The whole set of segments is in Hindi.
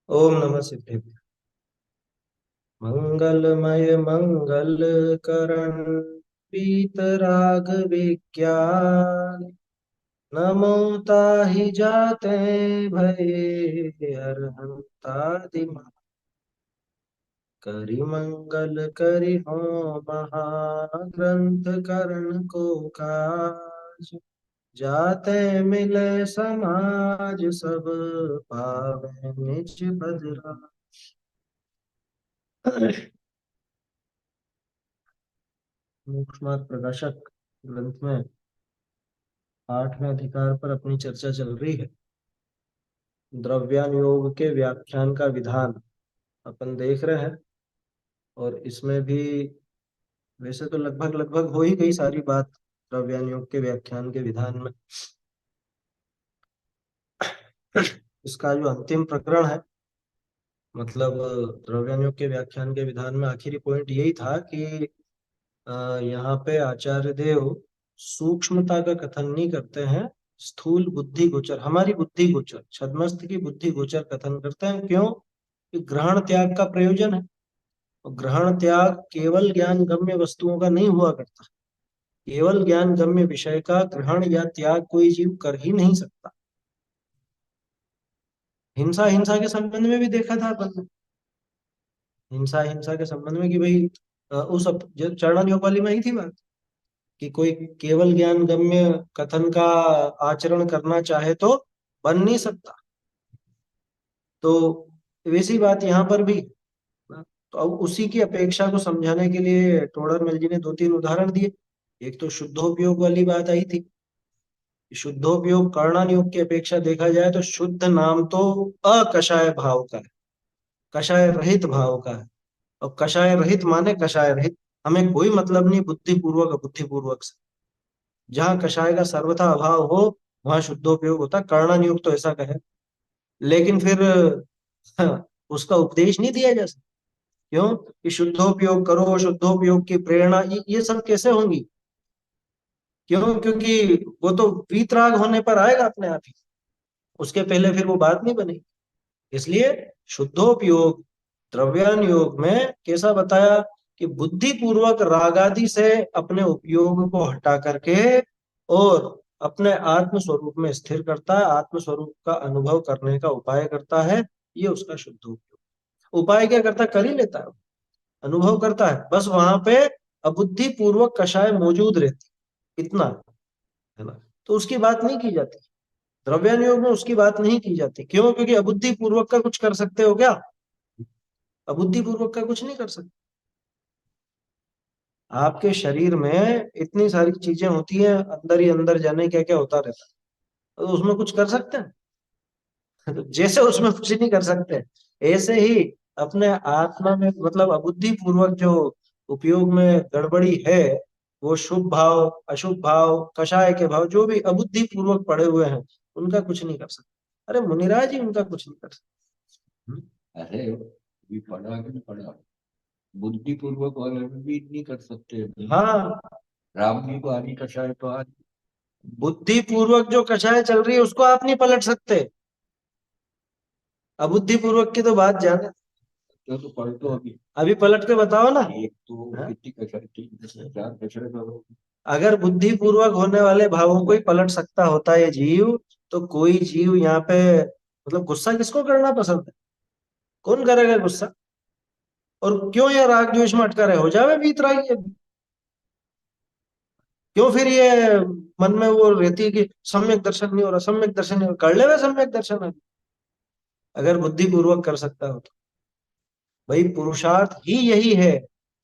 ओम नमः सिद्धेभ्य। मंगलमय मंगल करण पीतराग विज्ञान नमो ताहि जाते भये अरहंता दिमा करि मंगल करि हो महाग्रंथ करण को काज जाते मिले समाज सब पावे निज बदरा। मुक्तमार्ग प्रकाशक ग्रंथ में 8वें अधिकार पर अपनी चर्चा चल रही है। द्रव्यानुयोग के व्याख्यान का विधान अपन देख रहे हैं। और इसमें भी वैसे तो लगभग लगभग हो ही गई सारी बात द्रव्यानुयोग के व्याख्यान के विधान में। इसका जो अंतिम प्रकरण है, मतलब द्रव्यानुयोग के व्याख्यान के विधान में आखिरी पॉइंट यही था कि यहाँ पे आचार्य देव सूक्ष्मता का कथन नहीं करते हैं, स्थूल बुद्धि गोचर, हमारी बुद्धि गोचर, छद्मस्त की बुद्धि गोचर कथन करते हैं। क्यों? कि ग्रहण त्याग का प्रयोजन है। और ग्रहण त्याग केवल ज्ञान गम्य वस्तुओं का नहीं हुआ करता। केवल ज्ञान गम्य विषय का ग्रहण या त्याग कोई जीव कर ही नहीं सकता। हिंसा हिंसा के संबंध में भी देखा था अपन ने। हिंसा हिंसा के संबंध में कि भाई जो चरण योग वाली में ही थी बात कि कोई केवल ज्ञान गम्य कथन का आचरण करना चाहे तो बन नहीं सकता। तो वैसी बात यहाँ पर भी ना। तो अब उसी की अपेक्षा को समझाने के लिए टोडरमल जी ने दो तीन उदाहरण दिए। एक तो शुद्धोपयोग वाली बात आई थी। शुद्धोपयोग कर्णानुयोग की अपेक्षा देखा जाए तो शुद्ध नाम तो अकषाय भाव का है, कषाय रहित भाव का है। और कषाय रहित माने कषाय रहित, हमें कोई मतलब नहीं बुद्धिपूर्वक अबुद्धिपूर्वक से। जहाँ कषाय का सर्वथा अभाव हो वहां शुद्धोपयोग होता है। कर्णानुयोग तो ऐसा कहे, लेकिन फिर उसका उपदेश नहीं दिया जा सकता। क्यों? कि शुद्धोपयोग करो, शुद्धोपयोग की प्रेरणा, ये सब कैसे होंगी? क्यों? क्योंकि वो तो वीतराग होने पर आएगा अपने आप ही, उसके पहले फिर वो बात नहीं बनेगी। इसलिए शुद्धोपयोग द्रव्यानुयोग में कैसा बताया कि बुद्धि पूर्वक रागादि से अपने उपयोग को हटा करके और अपने आत्म स्वरूप में स्थिर करता है, आत्म स्वरूप का अनुभव करने का उपाय करता है। ये उसका शुद्धोपयोग। उपाय क्या करता है? कर ही लेता है, अनुभव करता है, बस वहां पे अबुद्धि पूर्वक कषाय मौजूद रहती, इतना है ना। तो उसकी बात नहीं की जाती द्रव्यानुयोग में, उसकी बात नहीं की जाती। क्यों? क्योंकि अबुद्धि पूर्वक का कुछ कर सकते हो क्या? अबुद्धि पूर्वक का कुछ नहीं कर सकते। आपके शरीर में इतनी सारी चीजें होती हैं, अंदर ही अंदर जाने क्या क्या होता रहता है, तो उसमें कुछ कर सकते हैं? तो जैसे उसमें कुछ नहीं कर सकते, ऐसे ही अपने आत्मा में, मतलब अबुद्धि पूर्वक जो उपयोग में गड़बड़ी है, वो शुभ भाव अशुभ भाव कषाय के भाव जो भी अबुद्धि पूर्वक पड़े हुए हैं, उनका कुछ नहीं कर सकते। अरे मुनिराज जी उनका कुछ नहीं कर सकते। अरे भी पढ़ा कि नहीं पढ़ा, बुद्धि पूर्वक और भी नहीं कर सकते। हाँ, राम जी को आदि कषाय तो आज बुद्धि पूर्वक जो कषाय चल रही है उसको आप नहीं पलट सकते। अबुद्धि पूर्वक की तो बात जाने, तो पढ़ तो अभी अभी पलट के बताओ ना। एक तो हाँ? कितनी कषाय थी, 4 कषाय करो। अगर बुद्धि पूर्वक होने वाले भावों को ही पलट सकता होता है जीव, तो कोई जीव यहाँ पे, मतलब गुस्सा किसको करना पसंद है? कौन करेगा गुस्सा? और क्यों ये राग द्वेष में अटका रहे? हो जावे वीतरागी है। क्यों फिर ये मन में वो रहती है कि सम्यक दर्शन नहीं हो रहा, सम्यक दर्शन नहीं हो रहा? कर ले वे सम्यक दर्शन अभी, अगर बुद्धि पूर्वक कर सकता हो तो। भाई पुरुषार्थ ही यही है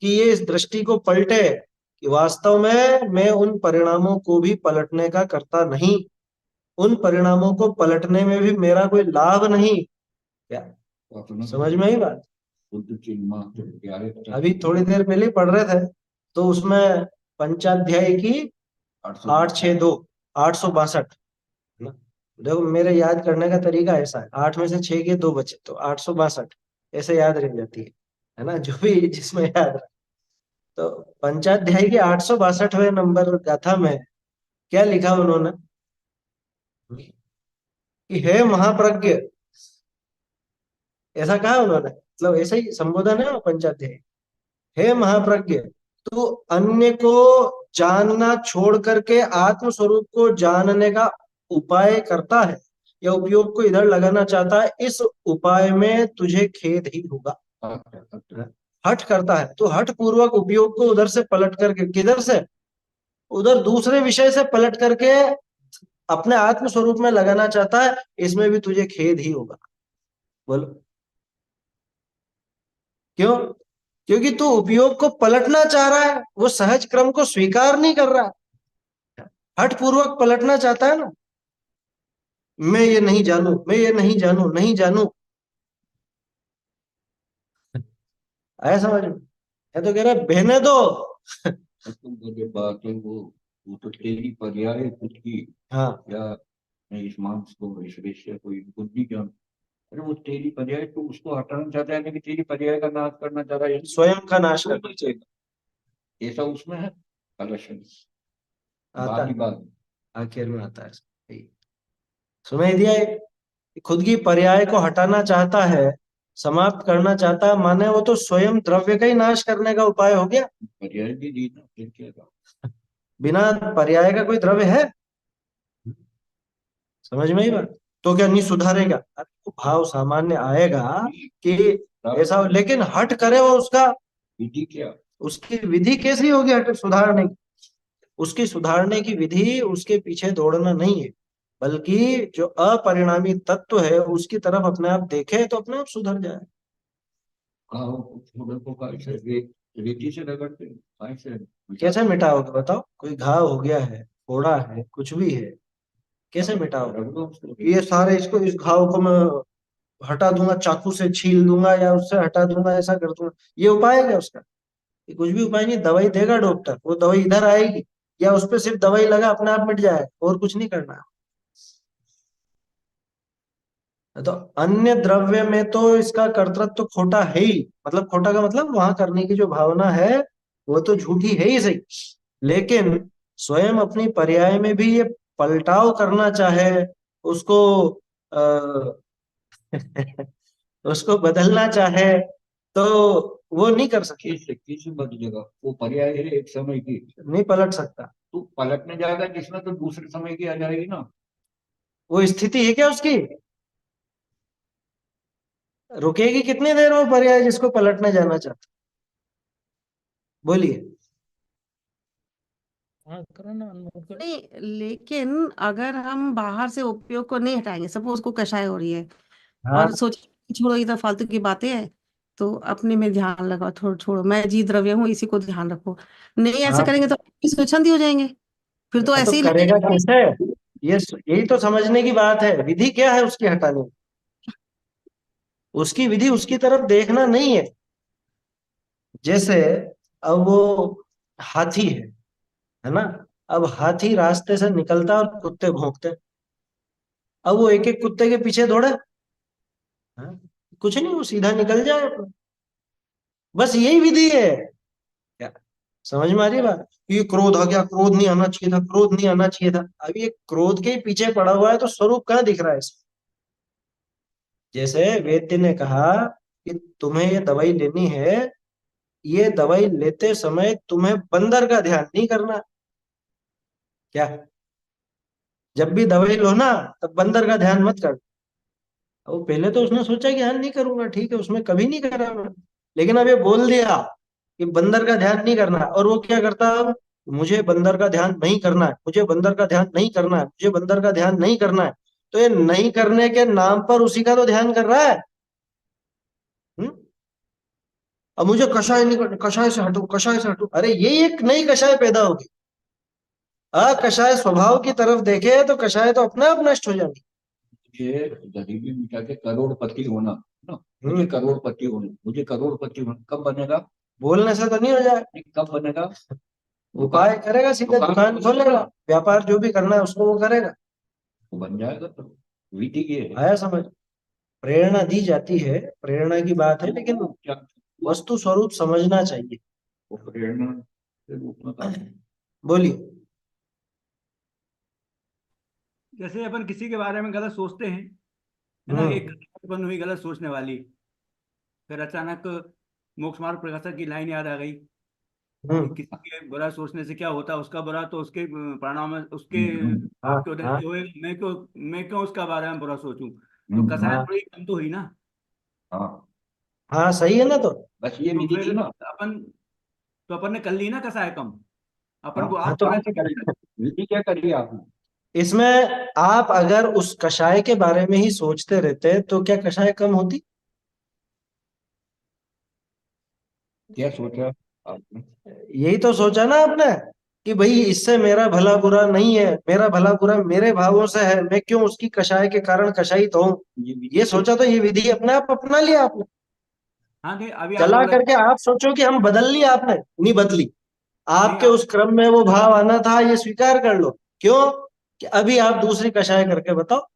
कि ये इस दृष्टि को पलटे कि वास्तव में मैं उन परिणामों को भी पलटने का करता नहीं, उन परिणामों को पलटने में भी मेरा कोई लाभ नहीं। क्या अपना समझ में आई बात? बुद्ध चिन्ह मात्र 11 अभी थोड़ी देर पहले ही पढ़ रहे थे, तो उसमें पंचाध्याय की 800 862, 862 ना। देखो मेरे याद करने का तरीका ऐसा है, 8 में से 6 के 2 बचे तो 862 ऐसे याद रह जाती है ना, जो भी जिसमें याद रहे। तो पंचाध्याय की 862वें नंबर गाथा में क्या लिखा उन्होंने कि हे महाप्रज्ञ, ऐसा कहा उन्होंने, मतलब ऐसा ही संबोधन है वो पंचाध्यायी। हे महाप्रज्ञ, तू अन्य को जानना छोड़ करके आत्म स्वरूप को जानने का उपाय करता है या उपयोग को इधर लगाना चाहता है, इस उपाय में तुझे खेद ही होगा। अच्छा, अच्छा। हठ करता है तो हठ पूर्वक उपयोग को उधर से पलट करके, किधर से, उधर दूसरे विषय से पलट करके अपने आत्म स्वरूप में लगाना चाहता है, इसमें भी तुझे खेद ही होगा। बोलो क्यों? क्योंकि तू उपयोग को पलटना चाह रहा है, वो सहज क्रम को स्वीकार नहीं कर रहा है, हठ पूर्वक पलटना चाहता है ना। मैं ये नहीं जानू, मैं ये नहीं जानू, नहीं जानू, आया समझ में? मैं तो कह रहा बहने दो। तो वो जो बात है वो तो तेरी पर्याय खुद की, हाँ, या मैं इस मांस को, इस विषय को, इस बुद्धि ज्ञान, अरे वो तेरी पर्याय, तो उसको हटाना चाहता है, कि तेरी पर्याय का नाश करना चाह रहा है, स्वयं का नाश करना चाहिए। ऐसा उसमें है कलशन। आता बात ही है, बात। आखिर में आता है। सुनाई दिया ये? खुद की पर्याय को हटाना चाहता है, समाप्त करना चाहता है, माने वो तो स्वयं द्रव्य का ही नाश करने का उपाय हो गया। पर्याय भी दी ना, फिर क्या था? बिना पर्याय का कोई द्रव्य है? समझ में ही बात? तो क्या नहीं सुधारेगा? अरे वो भाव सामान्य आएगा कि ऐसा हो, लेकिन हट करे वो उसका, विधि क्या? उसकी विधि कैसी होगी हट सुधारने की? उसकी सुधारने की विधि उसके पीछे दौड़ना नहीं है, बल्कि जो अपरिणामी तत्व है उसकी तरफ अपने आप देखे तो अपने आप सुधर जाए। कहा छोड़ो को कैसे रीति से रगड़ते हैं, कैसे कैसे मिटाते हैं? मिटाओगे बताओ? कोई घाव हो गया है, फोड़ा है, कुछ भी है, कैसे मिटाओगे? रगड़ो उसको। ये सारे इसको, इस घाव को मैं हटा दूंगा, चाकू से छील दूंगा या उससे हटा दूंगा, ऐसा कर दूंगा, ये उपाय है क्या उसका? ये कुछ भी उपाय नहीं। दवाई देगा डॉक्टर, वो दवाई इधर आएगी या उस पर सिर्फ दवाई लगा अपने आप मिट जाए, और कुछ नहीं करना। तो अन्य द्रव्य में तो इसका कर्तृत्व तो खोटा है ही, मतलब खोटा का मतलब वहां करने की जो भावना है वो तो झूठी है ही सही, लेकिन स्वयं अपनी पर्याय में भी ये पलटाव करना चाहे, उसको आ, उसको बदलना चाहे, तो वो नहीं कर सकता, किस बदलेगा? वो पर्याय है एक समय की। नहीं पलट सकता। तू पलटने जाएगा जिसमें, तो दूसरे समय की आ जाएगी ना। वो स्थिति है क्या उसकी? रुकेगी कितनी देर वो पर्याय जिसको पलटने जाना चाहता? बोलिए। हाँ करो ना, अनमोल करो। नहीं, लेकिन अगर हम बाहर से उपयोग को नहीं हटाएंगे, सपोज को कषाय हो रही है हाँ, और सोच छोड़ो ये तो फालतू की बातें हैं, तो अपने में ध्यान लगाओ, छोड़ो छोड़ो, मैं जीव द्रव्य हूँ, इसी को ध्यान रखो। नहीं ऐसा हाँ, करेंगे तो स्वच्छंदी हो जाएंगे, फिर तो तो ऐसे ही करेगा लगेगा। कैसे? ये यही तो समझने की बात है, विधि क्या है उसकी हटाने की? उसकी विधि उसकी तरफ देखना नहीं है। जैसे अब वो हाथी है ना? अब हाथी रास्ते से निकलता है और कुत्ते भौंकते हैं। अब वो एक एक कुत्ते के पीछे दौड़े, हाँ? कुछ नहीं, वो सीधा निकल जाए अपना। बस यही विधि है क्या? समझ में आ रही है बात? ये क्रोध आ गया, क्रोध नहीं आना चाहिए था, क्रोध नहीं आना चाहिए था। अब ये क्रोध के पीछे पड़ा हुआ है तो स्वरूप कहाँ दिख रहा है इसमें? जैसे वैद्य ने कहा कि तुम्हें ये दवाई लेनी है, ये दवाई लेते समय तुम्हें बंदर का ध्यान नहीं करना। क्या? जब भी दवाई लो ना, तब बंदर का ध्यान मत कर। वो पहले तो उसने सोचा कि ध्यान नहीं करूंगा, ठीक है, उसमें कभी नहीं करा मैं, लेकिन अब ये बोल दिया कि बंदर का ध्यान नहीं करना, और वो क्या करता है अब? मुझे बंदर का ध्यान नहीं करना है, मुझे बंदर का ध्यान नहीं करना है, मुझे बंदर का ध्यान नहीं करना है। तो ये नहीं करने के नाम पर उसी का तो ध्यान कर रहा है। हम्म? अब मुझे कषाय नहीं करना, कषाय से हटो, कषाय से हटो, अरे ये एक नई कषाय पैदा होगी। अकषाय स्वभाव की तरफ देखे तो कषाय तो अपने आप नष्ट हो जाएगी। मुझे गरीबी मिटा के करोड़पति होना ना, मुझे हम्म, करोड़पति होना, मुझे करोड़पति होना, कब बनेगा? बोलने से तो नहीं हो जाए। नहीं, कब बनेगा? उपाय दुकान, करेगा, सीधे दुकान खोलेगा, व्यापार जो भी करना है उसको वो करेगा। बन जाएगा तो। विधि ये है। आया समझ? प्रेरणा दी जाती है, प्रेरणा की बात है, लेकिन क्या? वस्तु स्वरूप समझना चाहिए। वो प्रेरणा के रूप में काम। बोलिए। जैसे अपन किसी के बारे में गलत सोचते हैं, है ना, हम्म, एक गलत बन हुई गलत सोचने वाली, फिर अचानक मोक्ष मार्ग प्रकाशक की लाइन याद आ गई कि हम्म। किसी के बुरा सोचने से क्या होता है, उसका बुरा तो उसके परिणाम में उसके हाँ आपके उदय हाँ से होएगा। मैं क्यों उसका बारे में बुरा सोचूं? तो हम्म, कसाय हाँ थोड़ी कम तो हुई ना। हाँ, हाँ, सही है ना। तो बस ये तो विधि फिर थी ना। अपन तो अपन ने कर ली ना कसाय कम। हाँ, अपन को हाँ आप तो कहाँ थोड़ा से करी, विधि क्या करी आपने? इसमें आप अगर उस कषाय के बारे में ही सोचते रहते तो क्या कषाय कम होती? क्या सोचा आपने? यही तो सोचा ना आपने कि भाई इससे मेरा भला बुरा नहीं है, मेरा भला बुरा मेरे भावों से है, मैं क्यों उसकी कषाय के कारण कषायित हूं। ये विधि ये से। सोचा तो ये विधि अपने आप अपना लिया आपने। हाँ नहीं, अभी आप चला बोल रहे करके थे। आप सोचो कि हम बदल लिया, आपने नहीं बदली। नहीं आपके आप उस क्रम में वो भाव आना था, ये स्वीकार कर लो। क्यों? कि अभी आप दूसरी कषाय करके बताओ।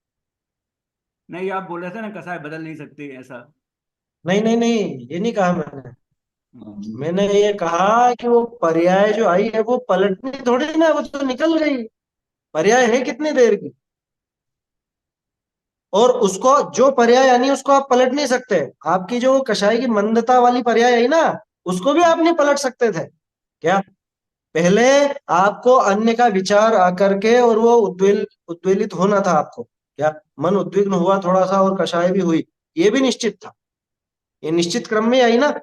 नहीं, आप बोल रहे थे ना कसाय बदल नहीं सकते ऐसा। नहीं नहीं नहीं, ये नहीं कहा मैंने। हाँ, मैंने ये कहा कि वो पर्याय जो आई है वो पलटनी थोड़ी ना, वो तो निकल गई। पर्याय है कितनी देर की, और उसको जो पर्याय यानी उसको आप पलट नहीं सकते। आपकी जो कषाय की मंदता वाली पर्याय आई ना, उसको भी आप नहीं पलट सकते थे क्या? पहले आपको अन्य का विचार आकर के और वो उद्वेलित होना था आपको। क्या मन उद्विग्न हुआ थोड़ा सा और कषाय भी हुई, ये भी निश्चित था। ये निश्चित क्रम में आई ना।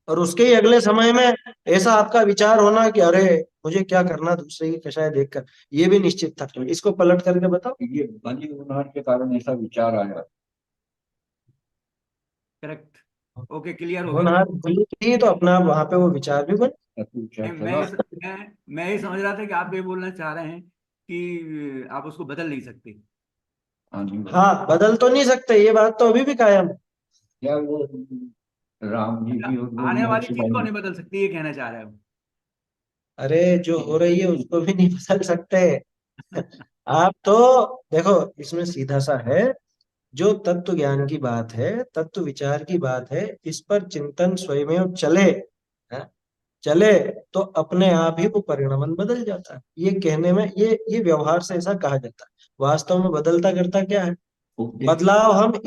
और उसके ही अगले समय में ऐसा आपका विचार होना कि अरे मुझे क्या करना दूसरे की कषाय देखकर, ये भी निश्चित था। इसको पलट करके बताओ। ये बलि उन्हार के कारण ऐसा विचार आया। करेक्ट। ओके, क्लियर हो गया। होनहार खुली थी तो अपना वहां पे वो विचार भी बन। तत्व विचार नहीं, चला। मैं ये समझ रहा था कि आप ये बोलना चाह रहे हैं कि आप उसको बदल नहीं सकते। हाँ जी, हाँ, बदल तो नहीं सकते, ये बात तो अभी भी कायम है। क्या वो राम जी भी और वो आने वाली मोक्ष चीज को भाई। नहीं बदल सकती, ये कहना चाह रहे हो? अरे जो हो रही है उसको भी नहीं बदल सकते। आप तो देखो, इसमें सीधा सा है। जो तत्व ज्ञान की बात है, तत्व विचार की बात है, इस पर चिंतन स्वयं चले, है? चले तो अपने आप ही वो परिणमन बदल जाता है। ये कहने में, ये व्यवहार से ऐसा कहा जाता है। वास्तव में बदलता करता क्या है? उपदेश। बदलाव हम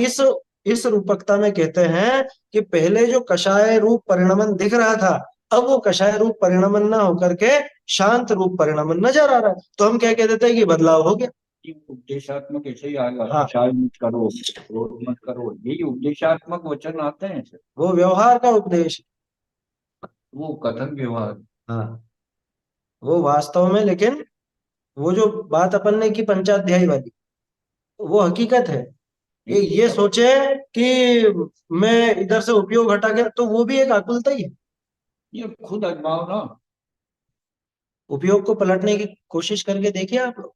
इस रूपकता में कहते हैं कि पहले जो कषाय रूप परिणमन दिख रहा था, अब वो कषाय रूप परिणमन ना होकर के शांत रूप परिणमन नजर आ रहा है, तो हम क्या कह देते हैं कि बदलाव हो गया। कि उपदेशात्मक ऐसे ही आएगा, हाँ, विचार मत करो, क्रोध मत करो, यही उपदेशात्मक वचन आते हैं सर। वो व्यवहार का उपदेश। वो कथन व्यवहार। हाँ, वो वास्तव में, लेकिन वो जो बात अपन ने की पंचाध्यायी वाली, वो हकीकत है। ये सोचे कि मैं इधर से उपयोग हटा गया, तो वो भी एक आकुलता ही है। ये खुद आजमाओ ना। उपयोग को पलटने की कोशिश करके देखिए आप लोग।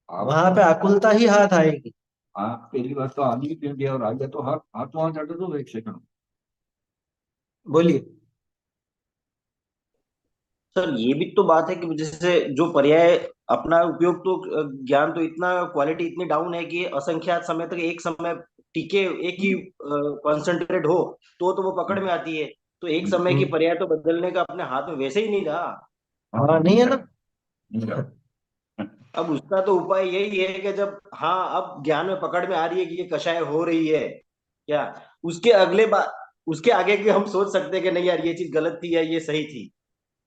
आप वहां पे आकुलता ही हाथ आएगी। आप पहली बार तो आदमी क्यों दिया और आगे तो हाथ हाथ वहां चढ़ दो एक सेकंड। बोलिए। सर ये भी तो बात है कि जैसे जो पर्याय अपना उपयोग तो ज्ञान तो इतना क्वालिटी इतनी डाउन है कि असंख्यात समय तक एक समय टिके एक ही कंसंट्रेट हो तो वो पकड़ में आती है। तो एक समय की हम्म, पर्याय तो बदलने का अपने हाथ में वैसे ही नहीं रहा। हाँ, नहीं है ना। नहीं रहा। अब उसका तो उपाय यही है कि जब हाँ अब ज्ञान में पकड़ में आ रही है कि ये कषाय हो रही है क्या, उसके अगले बार उसके आगे की हम सोच सकते हैं कि नहीं यार ये चीज गलत थी या ये सही थी,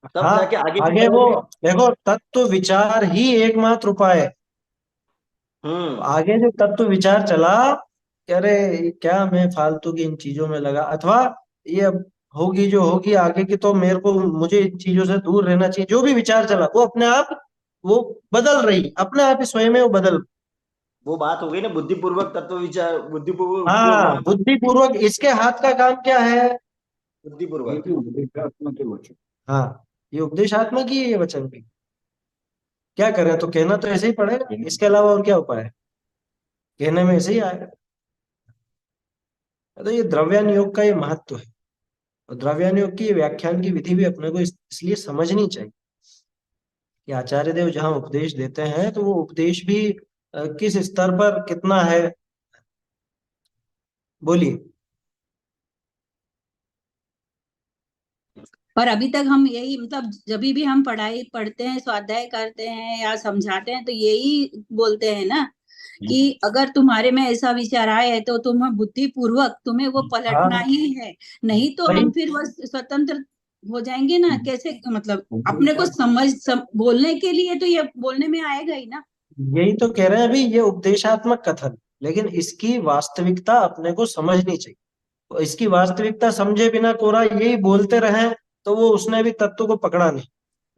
तब हाँ, जाके आगे की आगे वो, तैयारी। देखो, तत्व विचार ही एकमात्र उपाय है। हम्म। आगे जो तत्व विचार चला कि अरे क्या मैं फालतू की इन चीजों में लगा, अथवा ये अब होगी जो होगी आगे की, तो मेरे को मुझे इन चीजों से दूर रहना चाहिए, जो भी विचार चला वो अपने आप वो बदल रही, अपने आप ही स्वयं में वो बदल। वो बात हो गई ना बुद्धिपूर्वक तत्व विचार, बुद्धिपूर्वक उपयोग हाँ, होना। बुद्धिपूर्वक, इसके हाथ का काम क्या है? ये बुद्धिपूर्वक। भी उपदेशात्मक के वचन। हाँ, ये उपदेशात्मक ही है ये वचन भी। क्या करें, तो कहना तो ऐसे ही पड़ेगा, इसके अलावा और क्या उपाय है? कहने में ऐसे ही आएगा। तो ये द्रव्यान योग का ये महत्व है। और द्रव्यान योग की ये व्याख्यान की विधि भी अपने को इसलिए समझनी चाहिए कि आचार्य देव जहाँ उपदेश देते हैं तो वो उपदेश भी किस स्तर पर कितना है। बोलिए। पर अभी तक हम यही मतलब जब भी हम पढ़ाई पढ़ते हैं स्वाध्याय करते हैं या समझाते हैं तो यही बोलते हैं ना कि अगर तुम्हारे में ऐसा विचार आए तो तुम्हें बुद्धिपूर्वक तुम्हें वो पलटना हाँ ही है, नहीं तो भाई, हम फिर वो स्वतंत्र हो जाएंगे ना। कैसे मतलब अपने को बोलने के लिए तो ये बोलने में आएगा ही ना। यही तो कह रहे हैं अभी, ये उपदेशात्मक कथन, लेकिन इसकी वास्तविकता अपने को समझनी चाहिए। तो इसकी वास्तविकता समझे बिना कोरा यही बोलते रहे तो वो उसने भी तत्व को पकड़ा नहीं।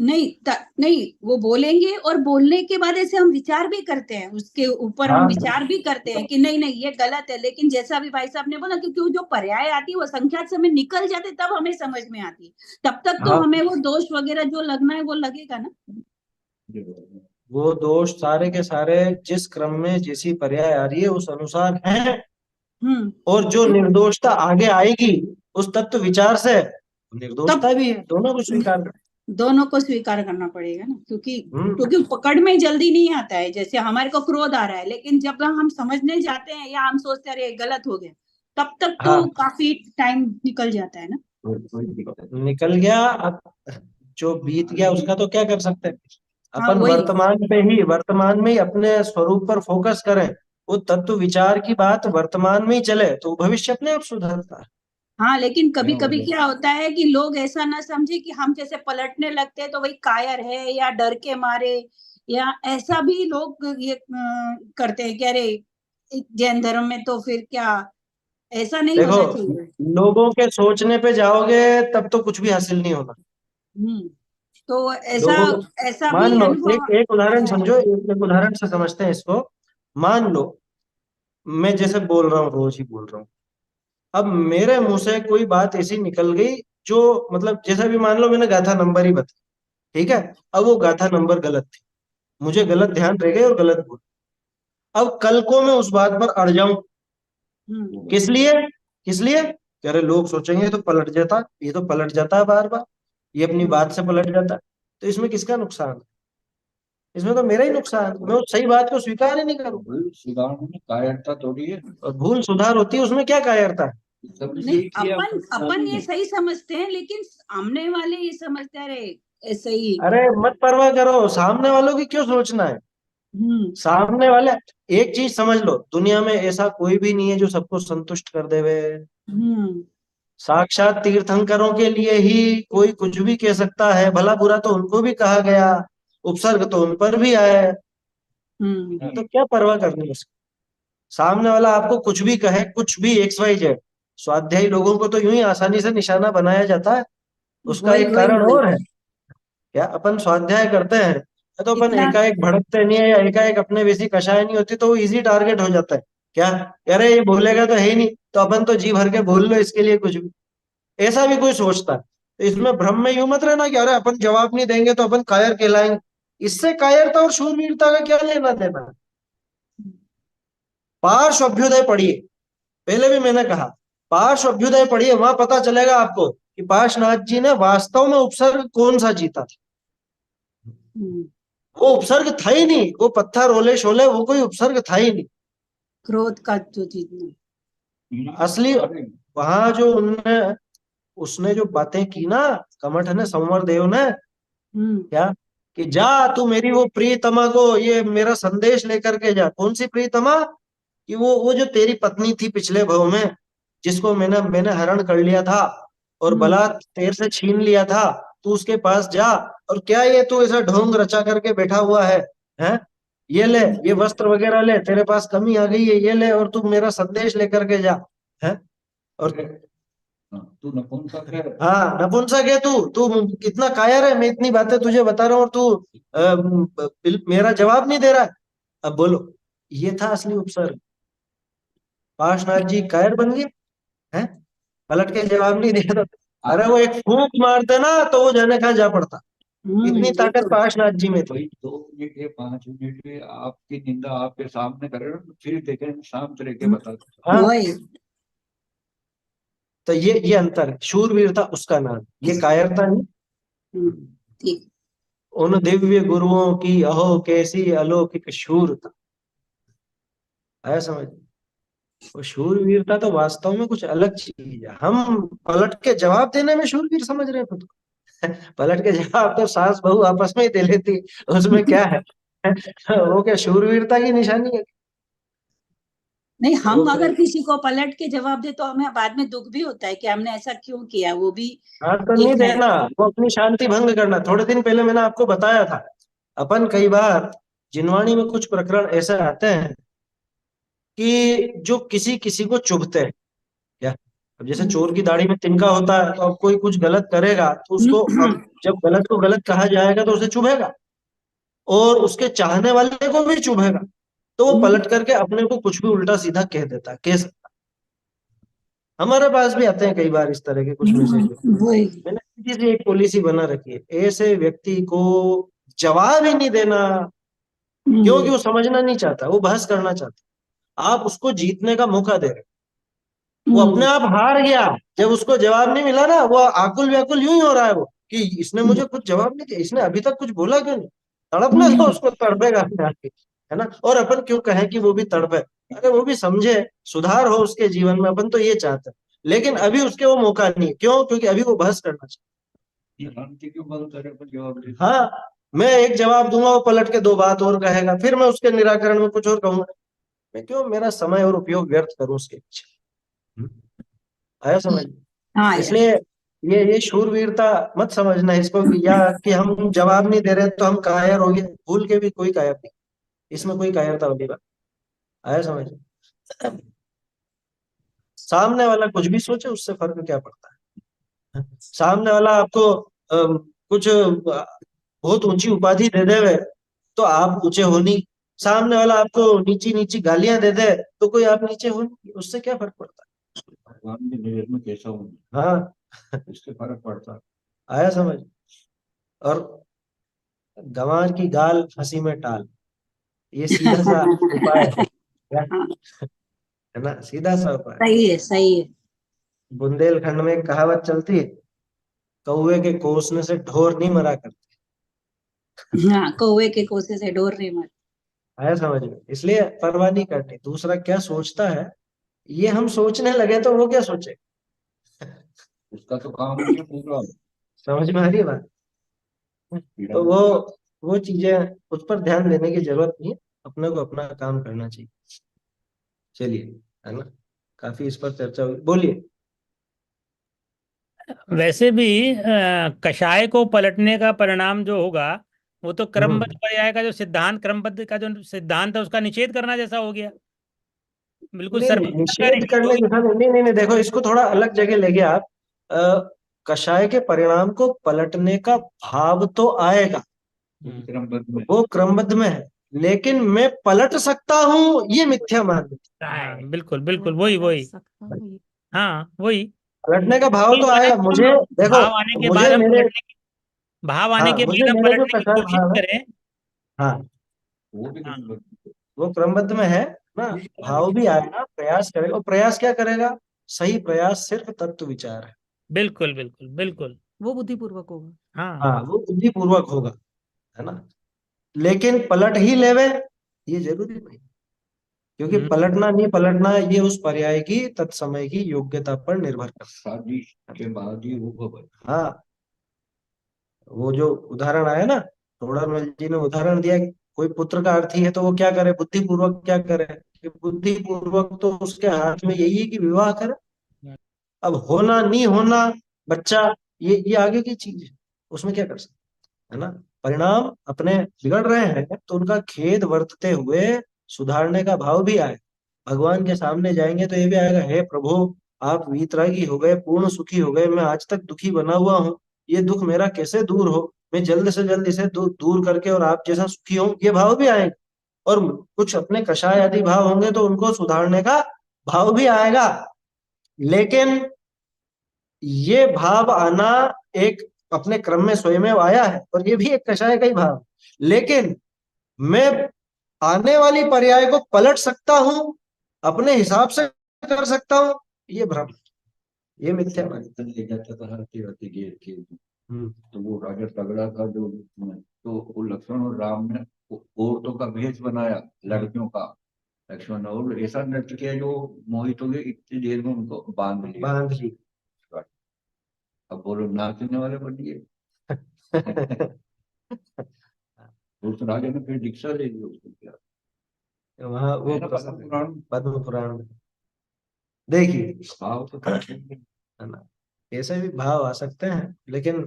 नहीं, वो बोलेंगे और बोलने के बाद ऐसे हम विचार भी करते हैं, उसके ऊपर हम हाँ विचार भी करते हैं कि नहीं नहीं ये गलत है, लेकिन जैसा अभी भाई साहब ने बोला, क्योंकि वो जो पर्याय आती है वो संख्यात समय निकल जाते तब हमें समझ में आती है, तब तक तो हाँ, हमें वो दोष वगैरह जो लगना है वो लगेगा ना। वो दोष सारे के सारे जिस क्रम में जैसी पर्याय आ रही है उस अनुसार है, और जो तो निर्दोषता आगे आएगी उस तत्व विचार से निर्दोषता भी है, दोनों को स्वीकार कर। दोनों को स्वीकार करना पड़ेगा ना, क्योंकि हम्म, पकड़ में जल्दी नहीं आता है। जैसे हमारे को क्रोध आ रहा है, लेकिन जब हम समझने जाते हैं या हम सोचते हैं अरे गलत हो गया, तब तक तो हाँ काफी टाइम निकल जाता है ना। निकल गया, अब जो बीत गया उसका तो क्या कर सकते हैं। हाँ अपन वही। वर्तमान में ही अपने स्वरूप पर फोकस करें, वो तत्व विचार की बात वर्तमान में ही चले तो भविष्य अपने आप सुधरता है। हाँ, लेकिन कभी क्या कभी हो क्या होता है कि लोग ऐसा ना समझे कि हम जैसे पलटने लगते हैं तो वही कायर है या डर के मारे, या ऐसा भी लोग ये करते हैं कि अरे जैन धर्म में तो फिर क्या, ऐसा नहीं देखो, होना चाहिए। लोगों के सोचने पे जाओगे तब तो कुछ भी हासिल नहीं होना। हम्म तो ऐसा लोगों को ऐसा मान भी लो, अनुभव एक एक उदाहरण है। समझो, एक उदाहरण से समझते हैं इसको। मान लो मैं जैसे बोल रहा हूँ, रोज ही बोल रहा हूँ, अब मेरे मुंह से कोई बात ऐसी निकल गई जो, मतलब जैसे भी मान लो मैंने गाथा नंबर ही बताया, ठीक है, अब वो गाथा नंबर गलत थी, मुझे गलत ध्यान रह गई और गलत बोल, अब कल को मैं उस बात पर अड़ जाऊं, हम्म किस लिए? किस लिए कि अरे लोग सोचेंगे ये तो पलट जाता, ये तो पलट जाता है बार बार, ये अपनी बात से पलट जाता है, तो इसमें किसका नुकसान है? इसमें तो मेरा ही नुकसान है, मैं उस सही बात को स्वीकार ही नहीं करूँ। भूल सुधारने में कायरता थोड़ी है। और भूल सुधार होती है, उसमें क्या कायरता है? सबने नहीं, यही किया, अपन अपन नहीं ये है। सही समझते हैं, लेकिन सामने वाले ये समझते हैं अरे ऐसे ही। अरे मत परवाह करो सामने वालों की, क्यों सोचना है हम्म सामने वाले। एक चीज समझ लो, दुनिया में ऐसा कोई भी नहीं है जो सबको संतुष्ट कर देवे। हम्म साक्षात तीर्थंकरों के लिए ही कोई कुछ भी कह सकता है, भला बुरा तो उनको भी कहा गया, उपसर्ग तो उन पर भी आए, तो क्या परवाह करनी है उसकी। सामने वाला आपको कुछ भी कहे, कुछ भी एक्स वाई जेड, स्वाध्यायी लोगों को तो यूं ही आसानी से निशाना बनाया जाता है। उसका वही एक वही कारण वही और है, क्या अपन स्वाध्याय करते हैं तो अपन इतना। एकाएक भड़कते नहीं है, या एकाएक अपने वैसी कषाय नहीं होती, तो वो इजी टारगेट हो जाता है। क्या अरे ये बोलेगा तो है ही नहीं, तो अपन तो जी भर के बोल लो इसके लिए कुछ भी, ऐसा भी कोई सोचता है। तो इसमें भ्रम में यूं मत रहना कि अरे अपन जवाब नहीं देंगे तो अपन कायर कहलाएंगे। इससे कायरता और शूरवीरता का क्या लेना देना है? पार्श्व अभ्युदय पढ़िए, पहले भी मैंने कहा, पार्श्व अभ्युदय पढ़िए, वहां पता चलेगा आपको कि पार्श्वनाथ जी ने वास्तव में उपसर्ग कौन सा जीता था। हम्म, वो उपसर्ग था ही नहीं, वो पत्थर ओले शोले वो कोई उपसर्ग था ही नहीं। क्रोध का जो जीतना। असली वहां जो उनने, उसने जो बातें की ना, कमठ ने, संवर देव ने, हम्म क्या कि जा तू मेरी वो प्रियतमा को ये मेरा संदेश लेकर के जा। कौन सी प्रियतमा? कि वो जो तेरी पत्नी थी पिछले भव में, जिसको मैंने मैंने हरण कर लिया था और हम्म बलात् तेरे से छीन लिया था, तू उसके पास जा। और क्या ये तू ऐसा ढोंग रचा करके बैठा हुआ है? ये ले, ये वस्त्र वगैरह ले, तेरे पास कमी आ गई है, ये ले और तू मेरा संदेश लेकर के जा। है और हाँ, तू नपुंसक है। हाँ, नपुंसक है तू, तू कितना कायर है, मैं इतनी बातें तुझे बता रहा हूँ और तू मेरा जवाब नहीं दे रहा है। अब बोलो, ये था असली उपसर्ग। पार्श्वनाथ जी कायर बन गए हैं, पलट के जवाब नहीं दिया तो, अरे वो एक फूंक मारते ना तो वो जाने कहाँ जा पड़ता। इतनी ये ताकत तो पार्श्वनाथ जी में थी। भाई 2 मिनट या 5 मिनट के आपकी निंदा आपके सामने करे ना, फिर देखें शांत रह के बता। हाँ, वही। तो ये अंतर है, शूरवीरता उसका नाम, ये कायरता नहीं। ठीक। उन दिव्य गुरुओं की अहो कैसी अलौकिक शूरता, आया समझ? वो शूरवीरता तो वास्तव में कुछ अलग चीज है, हम पलट के जवाब देने में शूरवीर समझ रहे हैं खुद को। पलट के जवाब तो सास बहू आपस में ही दे लेती, उसमें क्या है? वो क्या शूरवीरता की निशानी है? नहीं, वो हम फिर अगर किसी को पलट के जवाब दे तो हमें बाद में दुख भी होता है कि हमने ऐसा क्यों किया, वो भी तो नहीं एक है। देना, वो अपनी शांति भंग करना। थोड़े दिन पहले मैंने आपको बताया था, अपन कई बार जिनवाणी में कुछ प्रकरण ऐसे आते हैं कि जो किसी किसी को चुभते हैं। क्या, अब जैसे चोर की दाढ़ी में तिनका होता है, तो अब कोई कुछ गलत करेगा तो उसको, अब जब गलत को गलत कहा जाएगा तो उसे चुभेगा, और उसके चाहने वाले को भी चुभेगा, तो वो पलट करके अपने को कुछ भी उल्टा सीधा कह देता है, कह सकता है। हमारे पास भी आते हैं कई बार इस तरह के कुछ मैसेज। वही। मैंने सीधी सी एक पॉलिसी बना रखी है, ऐसे व्यक्ति को जवाब ही नहीं देना, क्योंकि वो समझना नहीं चाहता, वो बहस करना चाहता। आप उसको जीतने का मौका दे रहे, वो अपने आप हार गया। जब उसको जवाब नहीं मिला ना, वो आकुल व्याकुल यूं ही हो रहा है, वो कि इसने मुझे कुछ जवाब नहीं दिया, इसने अभी तक कुछ बोला क्यों नहीं। तड़पने तो उसको, तड़पेगा अपने आप ही, है ना। और अपन क्यों कहें कि वो भी तड़पे, अरे वो भी समझे, सुधार हो उसके जीवन में, अपन तो ये चाहते हैं। लेकिन अभी उसके वो मौका नहीं है, क्यों? क्योंकि अभी वो बहस करना चाहता ये शांति क्यों बंद करे पर जवाब है। देते? हाँ, मैं एक जवाब दूंगा, वो पलट के दो बात और कहेगा, फिर मैं उसके निराकरण में कुछ और कहूंगा। मैं क्यों मेरा समय और उपयोग व्यर्थ करूं उसके पीछे। आया समझ? हाँ यार। इसलिए ये शूरवीरता मत समझना इसको, या कि हम जवाब नहीं दे रहे तो हम कायर हो गए। भूल के भी कोई कायर नहीं, इसमें कोई कायरता वाली बात। आया समझ? सामने वाला कुछ भी सोचे, उससे फर्क क्या पड़ता है। सामने वाला आपको कुछ बहुत ऊंची उपाधि दे देवे तो आप ऊंचे हो नहीं, सामने वाला आपको नीची नीची गालियां दे दे तो कोई आप नीचे हो नहीं, उससे क्या फर्क पड़ता भगवान की नजर में कैसा हूँ, है। हाँ, इससे फर्क पड़ता है। आया समझ? और गंवार की गाल हंसी में टाल, ये सीधा सा उपाय है, क्या? हाँ, है ना, सीधा सा उपाय। सही है, सही है। बुंदेलखंड में एक कहावत चलती है, कौवे के कोसने से ढोर नहीं मरा करते। हाँ, कौवे के कोसे से ढोर नहीं मर। आया समझ में? इसलिए परवाह नहीं करनी दूसरा क्या सोचता है, ये हम सोचने लगे तो वो क्या सोचे। उसका तो काम नहीं है पूरा। समझ में आ रही है बात? तो वो चीजें, उस पर ध्यान देने की जरूरत नहीं है, अपने को अपना काम करना चाहिए। चलिए, है ना, काफी इस पर चर्चा हुई, बोलिए। वैसे भी कषाय को पलटने का परिणाम जो होगा वो तो क्रमबद्ध पर्याय का जो सिद्धांत, क्रमबद्ध का जो सिद्धांत है उसका निषेध करना जैसा हो गया। बिल्कुल नहीं नहीं, सर्वप्रथम का निषेध निषेध हो करने गया। जैसा नहीं, नहीं नहीं नहीं, देखो इसको थोड़ा अलग जगह ले गए आप। कषाय के परिणाम को पलटने का भाव तो आएगा, क्रमबद्ध में वो क्रमबद्ध में है, लेकिन मैं पलट सकता हूँ ये मिथ्या मान्यता। हाँ, बिल्कुल बिल्कुल, वही वही। हाँ वही। पलटने का भाव बिल्कुल तो चाहे आएगा मुझे। हम देखो, भाव आने के बाद मुझे हम मेरे, पलटने की भाव आने हाँ के मुझे बाद हम मेरे जो पलटने की कषाय कोशिश भाव है, करें। हाँ वो भी हाँ क्रमबद्ध। वो क्रमबद्ध में है ना। भाव भी आएगा, प्रयास करेगा, और प्रयास क्या करेगा? सही प्रयास सिर्फ तत्व विचार है। बिल्कुल बिल्कुल बिल्कुल। वो बुद्धिपूर्वक होगा। हाँ हाँ, वो बुद्धिपूर्वक होगा, है ना। लेकिन पलट ही लेवे ये जरूरी नहीं, क्योंकि हम्म, पलटना नहीं पलटना ये उस पर्याय की तत्समय की योग्यता पर निर्भर करता साजिश के बाद ही वो खबर। है। हाँ, वो जो उदाहरण आया ना, तोड़रमल जी ने उदाहरण दिया कि कोई पुत्र का अर्थी है तो वो क्या करे, बुद्धिपूर्वक क्या करे, कि बुद्धिपूर्वक तो उसके हाथ में यही है कि विवाह करे। अब होना नहीं होना बच्चा, ये आगे की चीज है, उसमें क्या कर सकते, है ना। परिणाम अपने बिगड़ रहे हैं तो उनका खेद वर्तते हुए सुधारने का भाव भी आए। भगवान के सामने जाएंगे तो ये भी आएगा, हे प्रभु, आप वीतरागी हो गए, पूर्ण सुखी हो गए, मैं आज तक दुखी बना हुआ हूँ, ये दुख मेरा कैसे दूर हो, मैं जल्द से जल्द इसे दूर करके और आप जैसा सुखी हूँ, ये भाव भी आएगा। और कुछ अपने कषाय आदि भाव होंगे तो उनको सुधारने का भाव भी आएगा। लेकिन ये भाव आना एक अपने क्रम में स्वयं आया है, और ये भी एक कषाय का ही भाव। लेकिन मैं आने वाली पर्याय को पलट सकता हूं, अपने हिसाब से कर सकता हूं, ये भ्रम, ये मिथ्या मान्यता। ले जाता था हाथी हाथी घेर के। हम्म, तो वो राजा तगड़ा था जो, तो वो लक्ष्मण और राम ने औरतों का भेष बनाया, लड़कियों का। लक्ष्मण ने और ऐसा नृत्य किया जो मोहित हो गए, इतनी देर में उनको बांध लिया। बांध ली। अब बोलो नाचने वाले बन गए। उस राजा ने फिर दीक्षा ले ली उसको क्या। वहां वो है ना पद्म पुराण। पद्म पुराण में देखिए, भाव तो करते हैं। है ना, ऐसे भी भाव आ सकते हैं, लेकिन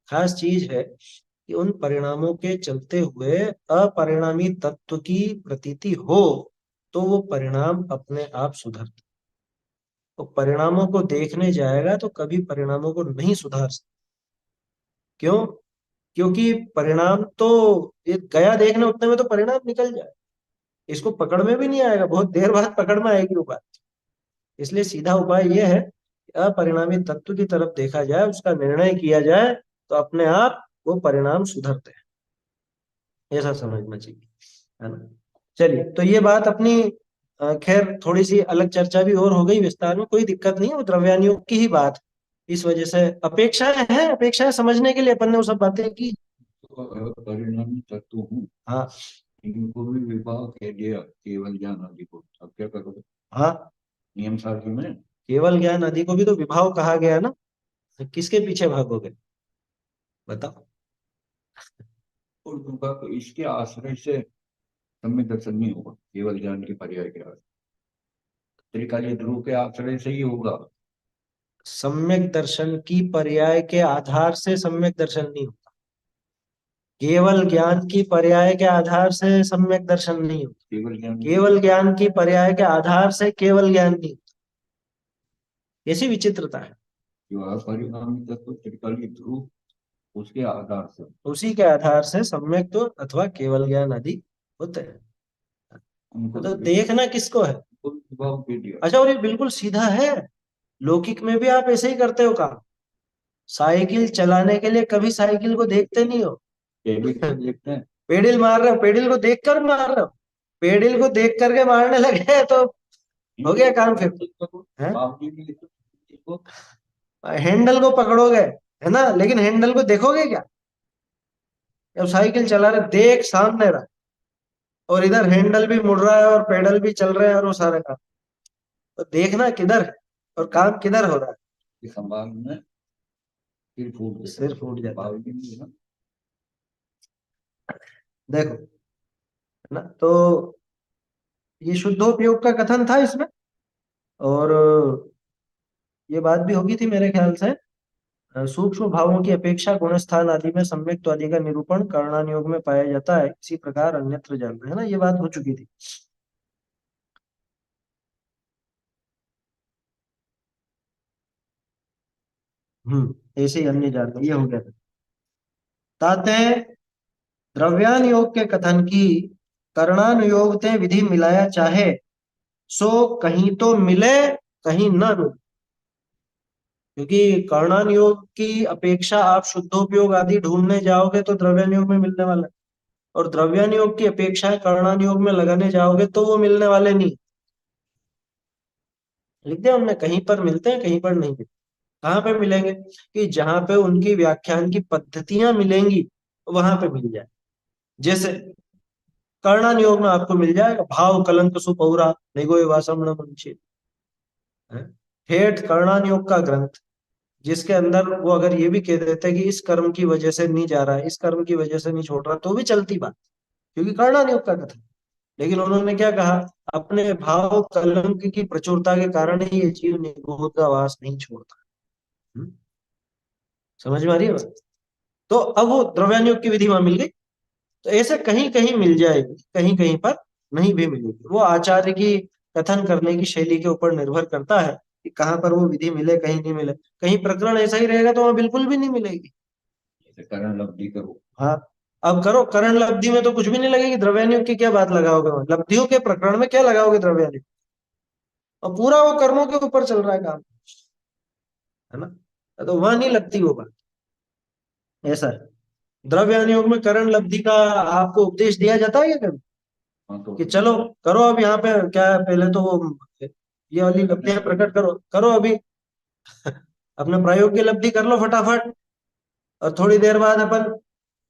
खास चीज है कि उन परिणामों के चलते हुए अपरिणामी तत्व की प्रतीति हो तो वो परिणाम अपने आप सुधरते। तो परिणामों को देखने जाएगा तो कभी परिणामों को नहीं सुधार सकता। क्यों? क्योंकि परिणाम तो ये गया देखने, उतने में तो परिणाम निकल जाए, इसको पकड़ में भी नहीं आएगा, बहुत देर बाद पकड़ में आएगी वो बात। इसलिए सीधा उपाय ये है कि अपरिणामी तत्व की तरफ देखा जाए, उसका निर्णय किया जाए, तो अपने आप वो परिणाम सुधरते हैं, ऐसा समझना चाहिए, है ना। चलिए, तो ये बात अपनी खैर थोड़ी सी अलग चर्चा भी और हो गई विस्तार में, कोई दिक्कत नहीं है, वो द्रव्यानुयोग की ही बात, इस वजह से अपेक्षाएं हैं, अपेक्षाएं समझने के लिए अपन ने वो सब बातें की। तो परिणामी तत्व हूँ, हाँ इनको भी विभाग कह दिया केवल ज्ञान आदि को, अब क्या करोगे? हाँ, नियम शास्त्र में केवल ज्ञान आदि को भी तो विभाव कहा गया ना, तो किसके पीछे भागोगे बताओ। और दूंगा तो इसके आश्रय से सम्यक दर्शन नहीं होगा, केवल ज्ञान के पर्याय के आश्रय, त्रिकालीय ध्रुव के आश्रय से ही होगा। सम्यक दर्शन की पर्याय के आधार से सम्यक दर्शन नहीं होता, केवल ज्ञान की पर्याय के आधार से सम्यक दर्शन नहीं होता, केवल ज्ञान केवल ज्ञान की पर्याय के आधार से केवल ज्ञान नहीं होता। ऐसी विचित्रता है। जो अपरिणामी तत्व त्रिकालीय ध्रुव, उसके आधार से उसी के आधार से सम्यक तो अथवा केवल ज्ञान आदि होते हैं। उनको तो देखना किसको है। विभाग दे दिया। अच्छा, और ये बिल्कुल सीधा है, लौकिक में भी आप ऐसे ही करते हो काम। साइकिल चलाने के लिए कभी साइकिल को देखते नहीं हो, केवल को देखते हैं। पेडिल मार रहे हो, पेडिल को देख कर मार रहे हो, पेडिल को देख करके मारने लगे तो हो गया काम फिर। हैं? बावजूद भी इसको हैंडल को पकड़ोगे, है ना, लेकिन हैंडल को देखोगे क्या? अब साइकिल चला रहे, देख सामने रहा, और इधर हैंडल भी मुड़ रहा है और पेडल भी चल रहे हैं और वो सारे काम, तो देखना किधर है और काम किधर हो रहा है। के संभाल में सिर फूट देता है। सिर फूट जाता है। बावजूद भी ना देखो, है ना, तो ये शुद्धोपयोग का कथन था इसमें, और ये बात भी होगी थी मेरे ख्याल से, सूक्ष्म भावों की अपेक्षा गुण स्थान आदि में सम्यक्त्व आदि का निरूपण कर्णानुयोग में पाया जाता है, इसी प्रकार अन्यत्र जन्म, है ना, ये बात हो चुकी थी। ऐसे ही अन्य जान, ये हो गया था। ताते द्रव्यानुयोग के कथन की कर्णानुयोग ते विधि मिलाया चाहे, सो कहीं तो मिले कहीं न मिले, क्योंकि कर्णानुयोग की अपेक्षा आप शुद्धोपयोग आदि ढूंढने जाओगे तो द्रव्यानुयोग में मिलने वाला है, और द्रव्यानुयोग की अपेक्षा कर्णानुयोग में लगाने जाओगे तो वो मिलने वाले नहीं। लिख दिया हमने, कहीं पर मिलते हैं कहीं पर नहीं मिलते। कहाँ पे मिलेंगे? कि जहां पे उनकी व्याख्यान की पद्धतियां मिलेंगी वहां पे मिल जाए। जैसे कर्णानुयोग में आपको मिल जाएगा भाव कलंक सुपौरा निगोय वासम मंचित, ठेठ कर्णानुयोग का ग्रंथ, जिसके अंदर वो अगर ये भी कह देते हैं कि इस कर्म की वजह से नहीं जा रहा है, इस कर्म की वजह से नहीं छोड़ रहा, तो भी चलती बात, क्योंकि कर्णानुयोग का कथन। लेकिन उन्होंने क्या कहा, अपने भाव कलंक की प्रचुरता के कारण ही ये जीव निगोह का वास नहीं छोड़ता। समझ में आ रही है बात? तो अब वो द्रव्यानुयोग की विधि वहां मिल गई, तो ऐसे कहीं कहीं मिल जाएगी, कहीं कहीं पर नहीं भी मिलेगी। वो आचार्य की कथन करने की शैली के ऊपर निर्भर करता है कि कहाँ पर वो विधि मिले कहीं नहीं मिले। कहीं प्रकरण ऐसा ही रहेगा तो वहां बिल्कुल भी नहीं मिलेगी। जैसे करण लब्धि करो, हाँ, अब करो करण लब्धि में तो कुछ भी नहीं लगेगी, द्रव्यानुयोग की क्या बात लगाओगे वहां? लब्धियों के प्रकरण में क्या लगाओगे द्रव्यानुयोग? और पूरा वो कर्मों के ऊपर चल रहा है काम, है ना, तो वहां नहीं लगती वो बात। ऐसा है, द्रव्यानुयोग में करण लब्धि का आपको उपदेश दिया जाता है क्या कभी? हाँ तो कि चलो करो अब यहाँ पे क्या है, पहले तो वो ये वाली लब्धियां प्रकट करो, करो अभी अपने प्रायोगिक लब्धि कर लो फटाफट, और थोड़ी देर बाद अपन,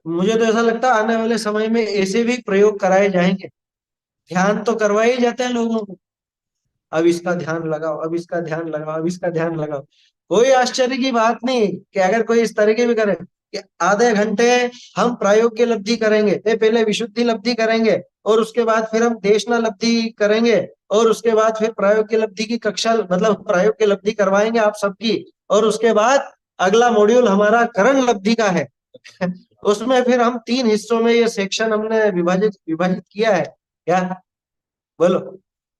मुझे तो ऐसा लगता है आने वाले समय में ऐसे भी प्रयोग कराए जाएंगे। ध्यान तो करवाए ही जाते हैं लोगों को, अब इसका ध्यान लगाओ, अब इसका ध्यान लगाओ, अब इसका ध्यान लगाओ। कोई आश्चर्य की बात नहीं कि अगर कोई इस तरीके भी करे कि आधे घंटे हम प्रायोगिक लब्धि करेंगे, पहले विशुद्धि लब्धि करेंगे और उसके बाद फिर हम देशना लब्धि करेंगे और उसके बाद फिर प्रायोगिक लब्धि की कक्षा, मतलब प्रायोगिक लब्धि करवाएंगे आप सबकी, और उसके बाद अगला मॉड्यूल हमारा करण लब्धि का है। उसमें फिर हम 3 हिस्सों में ये सेक्शन हमने विभाजित विभाजित किया है। क्या बोलो,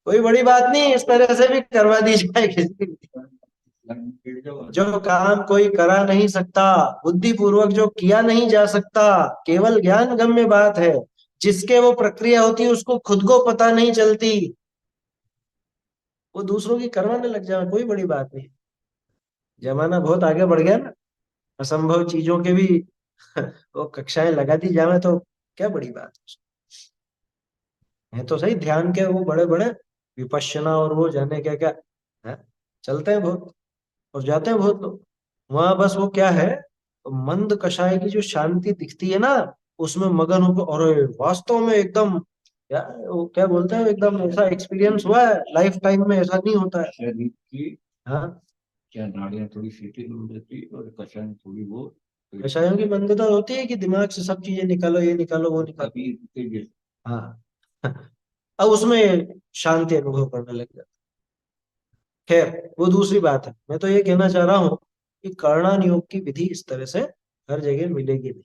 कोई बड़ी बात नहीं, इस तरह से भी करवा दी जाए किसी भी। जो काम कोई करा नहीं सकता, बुद्धिपूर्वक जो किया नहीं जा सकता, केवल ज्ञान गम्य बात है, जिसके वो प्रक्रिया होती है उसको खुद को पता नहीं चलती, वो दूसरों की करवाने लग जाए, कोई बड़ी बात नहीं। जमाना बहुत आगे बढ़ गया ना, असंभव चीजों के भी वो कक्षाएं लगा दी जाए तो क्या बड़ी बात है तो सही। ध्यान के वो बड़े बड़े विपश्यना और वो जाने क्या क्या है, चलते हैं बहुत और जाते हैं बहुत लोग वहां। बस वो क्या है, मंद कषाय की जो शांति दिखती है ना, उसमें मगन होकर, और वास्तव में एकदम क्या वो क्या बोलते हैं, एकदम ऐसा एक्सपीरियंस हुआ है, लाइफ टाइम में ऐसा नहीं होता है। शरीर की हाँ, क्या नाड़ियां थोड़ी शिथिल हो जाती है और कषाय थोड़ी वो कषायों की मंदता होती है कि दिमाग से सब चीजें निकालो, ये निकालो वो निकालो। कभी तेज हाँ अब उसमें शांति अनुभव करने लग जाता। खैर वो दूसरी बात है, मैं तो ये कहना चाह रहा हूँ कि कर्णान योग की विधि इस तरह से हर जगह मिलेगी नहीं।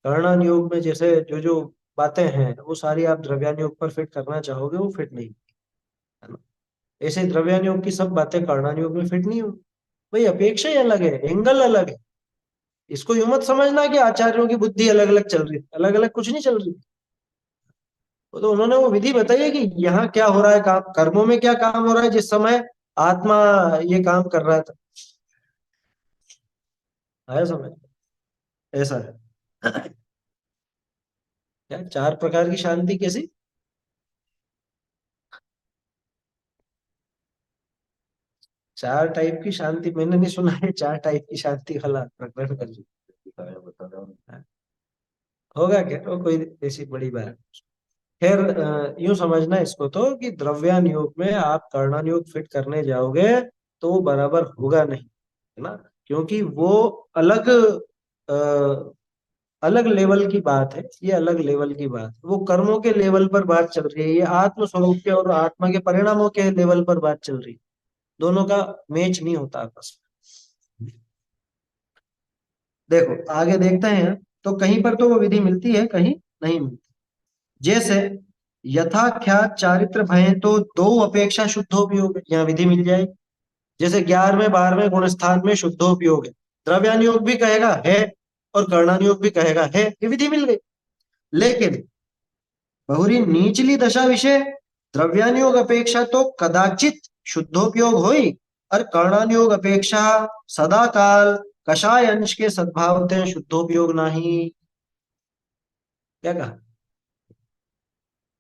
कर्णान योग में जैसे जो जो बातें हैं वो सारी आप द्रव्यान योग पर फिट करना चाहोगे, वो फिट नहीं है ना। ऐसे द्रव्यान योग की सब बातें कर्णान योग में फिट नहीं होगी। भाई अपेक्षा ही अलग है, एंगल अलग है। इसको यूं मत समझना कि आचार्यों की बुद्धि अलग अलग चल रही है, अलग अलग कुछ नहीं चल रही। वो तो उन्होंने वो विधि बताई है कि यहाँ क्या हो रहा है, काम कर्मों में क्या काम हो रहा है जिस समय आत्मा ये काम कर रहा था। आया समझ, ऐसा है। क्या 4 प्रकार की शांति कैसी, 4 टाइप की शांति मैंने नहीं सुना है, 4 टाइप की शांति वाला प्रकरण कर दिखाया बता रहा हूँ। होगा क्या, वो कोई ऐसी बड़ी बात। खैर यूं समझना इसको तो कि द्रव्यान योग में आप कर्णान योग फिट करने जाओगे तो वो बराबर होगा नहीं, है ना, क्योंकि वो अलग अलग लेवल की बात है, ये अलग लेवल की बात है। वो कर्मों के लेवल पर बात चल रही है, ये आत्म स्वरूप के और आत्मा के परिणामों के लेवल पर बात चल रही है। दोनों का मैच नहीं होता आपस में। देखो आगे देखते हैं, तो कहीं पर तो वो विधि मिलती है, कहीं नहीं मिलती। जैसे यथाख्यात चारित्र भय तो 2 अपेक्षा शुद्धोपयोग, यहाँ विधि मिल जाएगी। जैसे 11वें 12वें गुण स्थान में शुद्धोपयोग है, द्रव्यान योग भी कहेगा है और कर्णान योग भी कहेगा है, ये विधि मिल गई। लेकिन बहुरी नीचली दशा विषय द्रव्यान योग अपेक्षा तो कदाचित शुद्धोपयोग होई और कर्णान योग अपेक्षा सदा काल कषाय अंश के सद्भाव ते शुद्धोपयोग नहीं। क्या कहा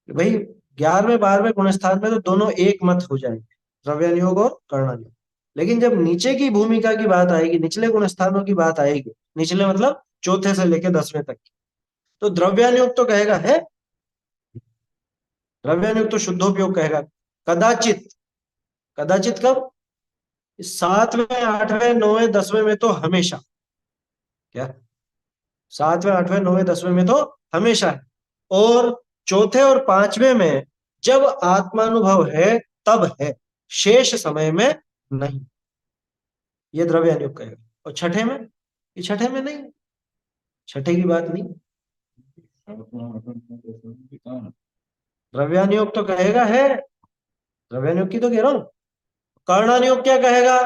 कि भाई 11वें 12वें गुण स्थान में तो दोनों एक मत हो जाएंगे, द्रव्यान योग और कर्णान योग। लेकिन जब नीचे की भूमिका की बात आएगी, निचले गुण स्थानों की बात आएगी, निचले मतलब चौथे से लेकर 10वें तक की, तो द्रव्यान योग तो कहेगा है, द्रव्यान योग तो शुद्धोपयोग कहेगा। कदाचित, कदाचित कब, 7वें 8वें 9वें 10वें में तो हमेशा, क्या 7वें 8वें 9वें 10वें में तो हमेशा है, और चौथे और 5वें में जब आत्मानुभव है तब है, शेष समय में नहीं, ये द्रव्यान योग कहेगा। और छठे में, ये छठे में नहीं, छठे की बात नहीं। द्रव्यान योग तो कहेगा है, द्रव्यान योग की तो कह रहा हूं। कर्णान योग क्या कहेगा,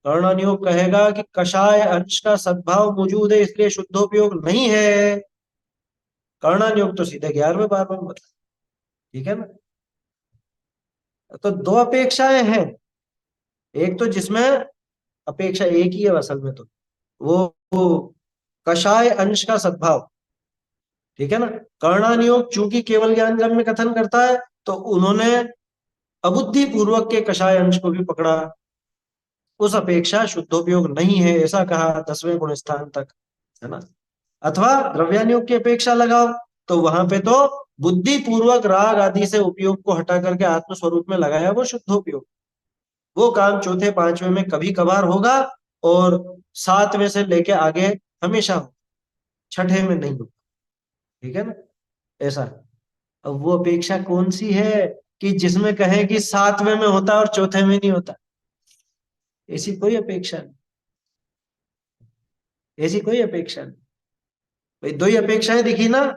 कर्णान योग कहेगा कि कषाय अंश का सद्भाव मौजूद है इसलिए शुद्धोपयोग नहीं है। कर्णान योग तो सीधे 11वें 12वें में, ठीक है ना। तो 2 अपेक्षाएं हैं, एक तो जिसमें अपेक्षा एक ही है असल में, तो वो कषाय अंश का सद्भाव, ठीक है ना। कर्णान योग चूंकि केवल ज्ञान गम्य में कथन करता है तो उन्होंने अबुद्धि पूर्वक के कषाय अंश को भी पकड़ा, उस अपेक्षा शुद्धोपयोग नहीं है ऐसा कहा 10वें गुण स्थान तक, है ना। अथवा द्रव्यान योग की अपेक्षा लगाओ तो वहां पे तो बुद्धि पूर्वक राग आदि से उपयोग को हटा करके आत्म स्वरूप में लगाया वो शुद्धोपयोग। वो काम चौथे 5वें में कभी कभार होगा और 7वें से लेके आगे हमेशा हो। छठे में नहीं होता, ठीक है ना, ऐसा। अब वो अपेक्षा कौन सी है कि जिसमें कहे कि सातवें में होता है और चौथे में नहीं होता? ऐसी कोई अपेक्षा नहीं, ऐसी कोई अपेक्षा नहीं। भाई दो ही अपेक्षाएं दिखी ना,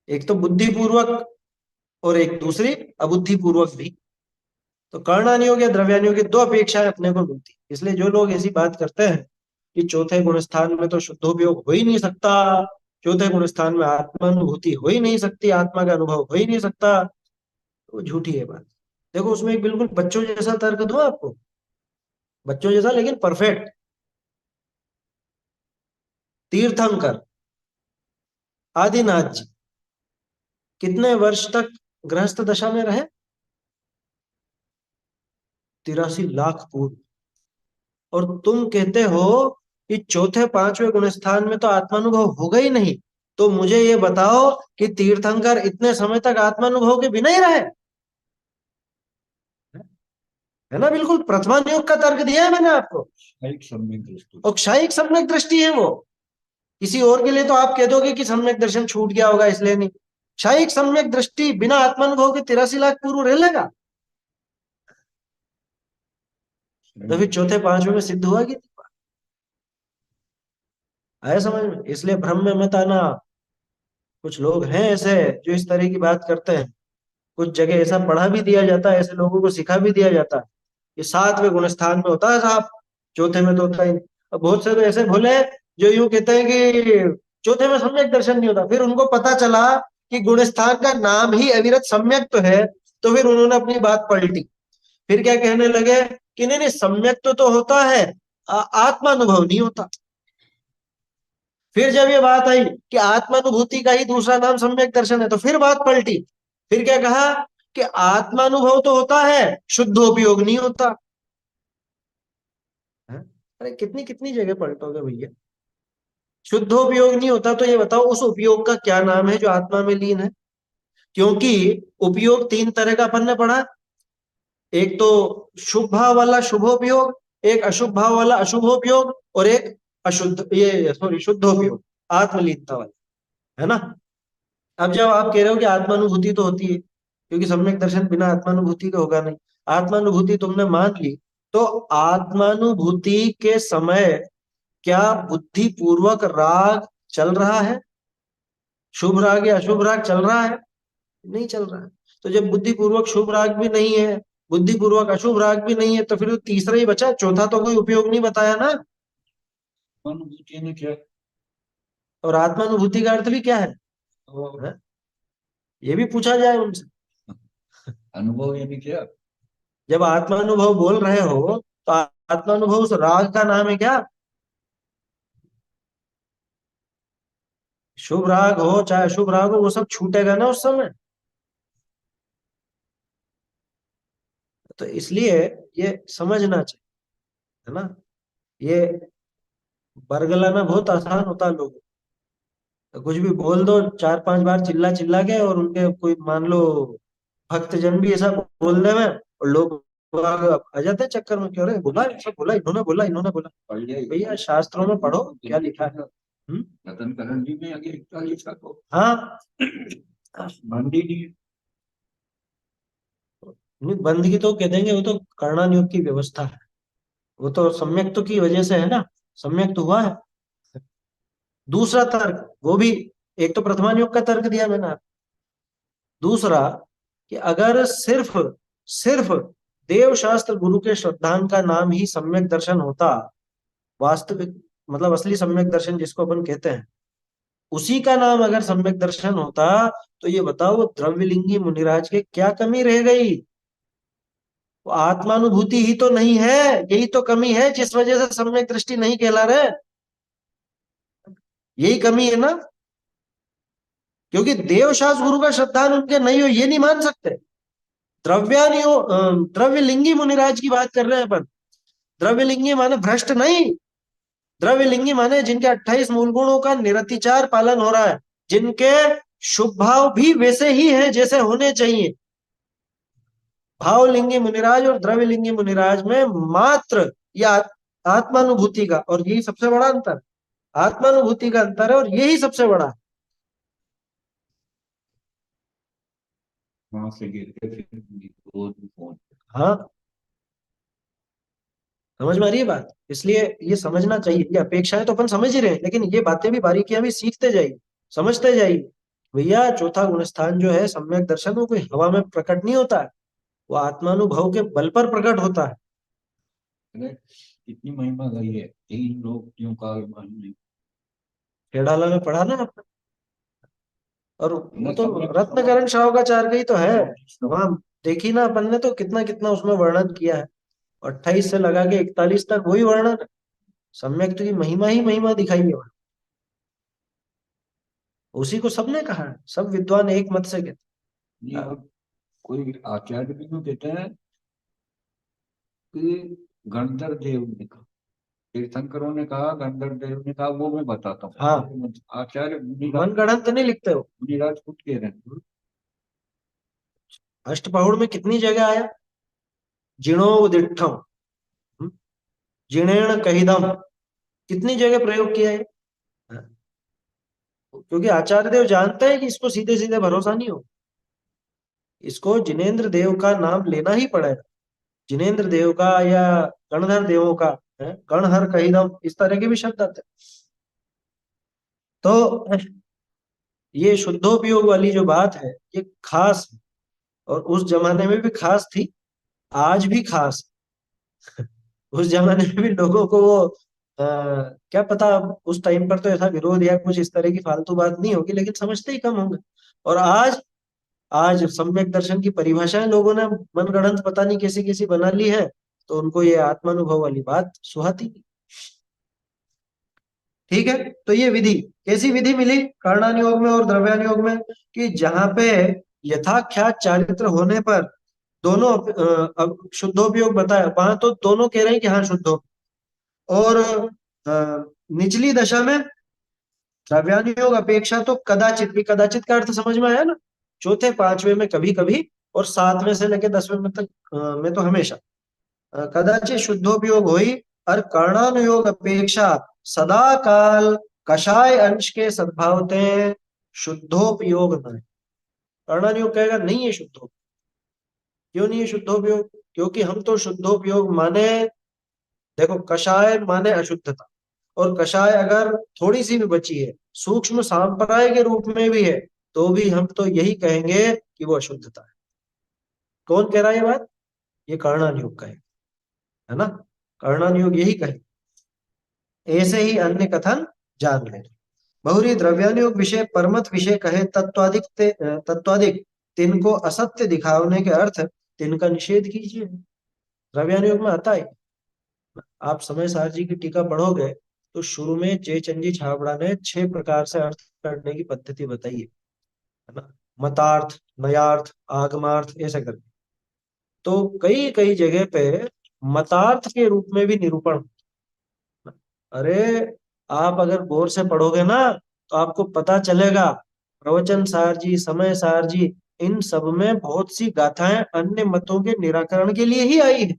एक तो बुद्धिपूर्वक और एक दूसरी अबुद्धिपूर्वक भी। तो कर्णानियोग या द्रव्यानियोग की दो अपेक्षाएं अपने को मिलती। इसलिए जो लोग ऐसी बात करते हैं कि चौथे गुण स्थान में तो शुद्धोपयोग हो ही नहीं सकता, चौथे गुण स्थान में आत्मानुभूति हो ही नहीं सकती, आत्मा का अनुभव हो ही नहीं सकता, तो झूठी है बात। देखो उसमें एक बिल्कुल बच्चों जैसा तर्क दूं आपको, बच्चों जैसा लेकिन परफेक्ट। तीर्थंकर आदिनाथ जी कितने वर्ष तक गृहस्थ दशा में रहे? 83 लाख पूर्व। और तुम कहते हो कि चौथे पांचवें गुण स्थान में तो आत्मानुभव होगा ही नहीं, तो मुझे ये बताओ कि तीर्थंकर इतने समय तक आत्मानुभव के बिना ही रहे, है ना? बिल्कुल प्रथमानुयोग का तर्क दिया है मैंने आपको। क्षयिक सम्यक दृष्टि। और क्षयिक सम्यक दृष्टि है वो, किसी और के लिए तो आप कह दोगे कि सम्यक दर्शन छूट गया होगा इसलिए नहीं। क्षयिक सम्यक दृष्टि बिना आत्मानुभव के 83 लाख पूर्व रह लेगा? तो फिर चौथे पांचवें में सिद्ध हुआ कि आया समझ में? इसलिए भ्रम में मत आना। कुछ लोग हैं ऐसे जो इस तरह की बात करते हैं, कुछ जगह ऐसा पढ़ा भी दिया जाता है, ऐसे लोगों को सिखा भी दिया जाता है कि सातवें गुण स्थान में होता है साहब, चौथे में तो होता ही नहीं। अब बहुत से तो ऐसे भोले हैं जो यूं कहते हैं कि चौथे में सम्यक दर्शन नहीं होता, फिर उनको पता चला कि गुण स्थान का नाम ही अविरत सम्यक तो है, तो फिर उन्होंने अपनी बात पलटी। फिर क्या कहने लगे कि नहीं नहीं सम्यक तो होता है, आत्मानुभव नहीं होता। फिर जब ये बात आई कि आत्मानुभूति का ही दूसरा नाम सम्यक दर्शन है, तो फिर बात पलटी। फिर क्या कहा कि आत्मानुभव तो होता है, शुद्धोपयोग नहीं होता है? अरे कितनी कितनी जगह पलटोगे भैया। शुद्धोपयोग नहीं होता तो ये बताओ उस उपयोग का क्या नाम है जो आत्मा में लीन है? क्योंकि उपयोग तीन तरह का अपन ने पढ़ा, एक तो शुभ भाव वाला शुभोपयोग, एक अशुभ भाव वाला अशुभोपयोग, और एक अशुद्ध ये सॉरी शुद्धोपयोग, आत्मलीनता वाला, है ना? अब जब आप कह रहे हो कि आत्मानुभूति तो होती है, क्योंकि सम्यक दर्शन बिना आत्मानुभूति का होगा नहीं, आत्मानुभूति तुमने मान ली, तो आत्मानुभूति के समय क्या बुद्धि पूर्वक राग चल रहा है? शुभ राग या अशुभ राग चल रहा है? नहीं चल रहा है। तो जब बुद्धि पूर्वक शुभ राग भी नहीं है, बुद्धि पूर्वक अशुभ राग भी नहीं है, तो फिर तो तीसरा ही बचा, चौथा तो कोई उपयोग नहीं बताया ना। अनुभूति ने क्या और आत्मानुभूति का अर्थ भी क्या है? ये भी पूछा जाए उनसे। अनुभव यानी क्या? जब आत्मानुभव बोल रहे हो तो आत्मानुभव उस राग का नाम है क्या? शुभ राग हो चाहे अशुभ राग हो, वो सब छूटेगा ना उस समय। तो इसलिए ये समझना चाहिए, है ना? ये बरगलाना बहुत आसान होता है लोगों को। कुछ भी बोल दो, चार पांच बार चिल्ला चिल्ला के, और उनके कोई मान लो भक्तजन भी ऐसा बोल दे में, और लोग आ जाते हैं चक्कर में, क्यों रे बोला ऐसा, बोला इन्होंने, बोला इन्होंने, बोला। पढ़ लिया भैया शास्त्रों में पढ़ो क्या लिखा है। रतन करण जी ने आगे लिखा लिखा तो हाँ मंडी नहीं है। बंद की तो कह देंगे, वो तो कर्णानियोग की व्यवस्था है, वो तो सम्यक तो की वजह से है ना, सम्यक तो हुआ है। दूसरा तर्क वो भी, एक तो प्रथमानुयोग का तर्क दिया मैंने आपको, दूसरा कि अगर सिर्फ सिर्फ देव शास्त्र गुरु के श्रद्धान का नाम ही सम्यक दर्शन होता, वास्तविक मतलब असली सम्यक दर्शन जिसको अपन कहते हैं, उसी का नाम अगर सम्यक दर्शन होता, तो ये बताओ वो द्रव्यलिंगी मुनिराज के क्या कमी रह गई? वो आत्मानुभूति ही तो नहीं है, यही तो कमी है जिस वजह से सम्यक दृष्टि नहीं कहला रहे, यही कमी है ना। क्योंकि देवशास्त्र गुरु का श्रद्धान उनके नहीं हो ये नहीं मान सकते। द्रव्यलिंगी मुनिराज की बात कर रहे हैं अपन। द्रव्यलिंगी माने भ्रष्ट नहीं, द्रव्यलिंगी माने जिनके 28 मूल गुणों का निरतिचार पालन हो रहा है, जिनके शुभ भाव भी वैसे ही हैं जैसे होने चाहिए। भावलिंगी मुनिराज और द्रव्यलिंगी मुनिराज में मात्र या आत्मानुभूति का, और यही सबसे बड़ा अंतर, आत्मानुभूति का अंतर है, और यही सबसे बड़ा है। वहां से गिर के फिर वो फोन। हाँ, समझ में आ रही है बात? इसलिए ये समझना चाहिए। ये अपेक्षाएं तो अपन समझ ही रहे हैं, लेकिन ये बातें भी, बारीकियां भी सीखते जाइए, समझते जाइए। भैया चौथा गुणस्थान जो है सम्यक दर्शन, वो कोई हवा में प्रकट नहीं होता है, वो आत्मानुभव के बल पर प्रकट होता है। अरे कितनी महिमा गई है, 3 लोग क्यों काल में। खेड़ाला में पढ़ा ना आपने, और वो तो सम्यक रत्नकरण श्रावकाचार्य का ही तो है। वहां देखी ना अपन ने, तो कितना कितना उसमें वर्णन किया है। 28 से लगा के 41 तक वही वर्णन है। सम्यक तो की महिमा ही महिमा दिखाई है वहां। उसी को सबने कहा है, सब विद्वान एक मत से कहते ये हैं। और कोई आचार्य भी क्यों कहते हैं कि गंधर्व देव ने कहा, तीर्थंकरों ने कहा, गंधर्व देव ने कहा, वो मैं बताता हूँ। हाँ, आचार्य मन गढ़ंत नहीं लिखते हो। मुनिराज खुद कह रहे हैं। अष्टपहुड़ में कितनी जगह आया, जिणो उदिष्ठम, जिणेण कहिदम, कितनी जगह प्रयोग किया है। हाँ, क्योंकि आचार्य देव जानते हैं कि इसको सीधे सीधे भरोसा नहीं हो, इसको जिनेन्द्र देव का नाम लेना ही पड़ेगा। जिनेन्द्र देव का या गणधर देवों का, है गणहर कहिदम, इस तरह के भी शब्द आते हैं। तो ये शुद्धोपयोग वाली जो बात है, ये खास है, और उस जमाने में भी खास थी, आज भी खास है। उस जमाने में भी लोगों को वो क्या पता, उस टाइम पर तो ऐसा विरोध या कुछ इस तरह की फालतू बात नहीं होगी, लेकिन समझते ही कम होंगे। और आज, आज सम्यक दर्शन की परिभाषाएं लोगों ने मनगढ़ंत पता नहीं कैसी कैसी बना ली है, तो उनको ये आत्मानुभव वाली बात सुहाती नहीं। ठीक है, तो ये विधि कैसी विधि मिली कारणानुयोग में और द्रव्यानुयोग में, कि जहां पे यथाख्यात चारित्र होने पर दोनों अब शुद्धोपयोग बताया, वहां तो दोनों कह रहे हैं कि हाँ शुद्ध हो। और निचली दशा में द्रव्यानुयोग अपेक्षा तो कदाचित भी, कदाचित का अर्थ समझ में आया ना, चौथे पांचवे में कभी कभी, और सातवें से लेकर 10वें में तक में तो हमेशा कदाचित शुद्धोपयोग हुई। और कर्णानुयोग अपेक्षा सदा काल कषाय अंश के सद्भावते शुद्धोपयोग न है। कर्णानुयोग कहेगा नहीं है शुद्धोपयोग। क्यों नहीं है शुद्धोपयोग? क्योंकि हम तो शुद्धोपयोग माने, देखो कषाय माने अशुद्धता, और कषाय अगर थोड़ी सी भी बची है, सूक्ष्म सांप्राय के रूप में भी है, तो भी हम तो यही कहेंगे कि वो अशुद्धता है। कौन कह रहा है ये बात? ये कर्णानुयोग है ना, कर्णानुयोग यही कहे। ऐसे ही अन्य कथन जान ले। बहुरी द्रव्यानुयोग विषय परमत विषय कहे तत्वाधिक तत्वाधिक, तिनको असत्य दिखाने के अर्थ तिनका निषेध कीजिए। द्रव्यानुयोग में आता है, आप समय सार जी की टीका पढ़ोगे तो शुरू में जयचंद छाबड़ा ने 6 प्रकार से अर्थ करने की पद्धति बताई है ना, मतार्थ, नयार्थ, आगमार्थ, ऐसे करके। तो कई कई जगह पे मतार्थ के रूप में भी निरूपण। अरे आप अगर गौर से पढ़ोगे ना, तो आपको पता चलेगा प्रवचन सार जी, समय सार जी, इन सब में बहुत सी गाथाएं अन्य मतों के निराकरण के लिए ही आई है।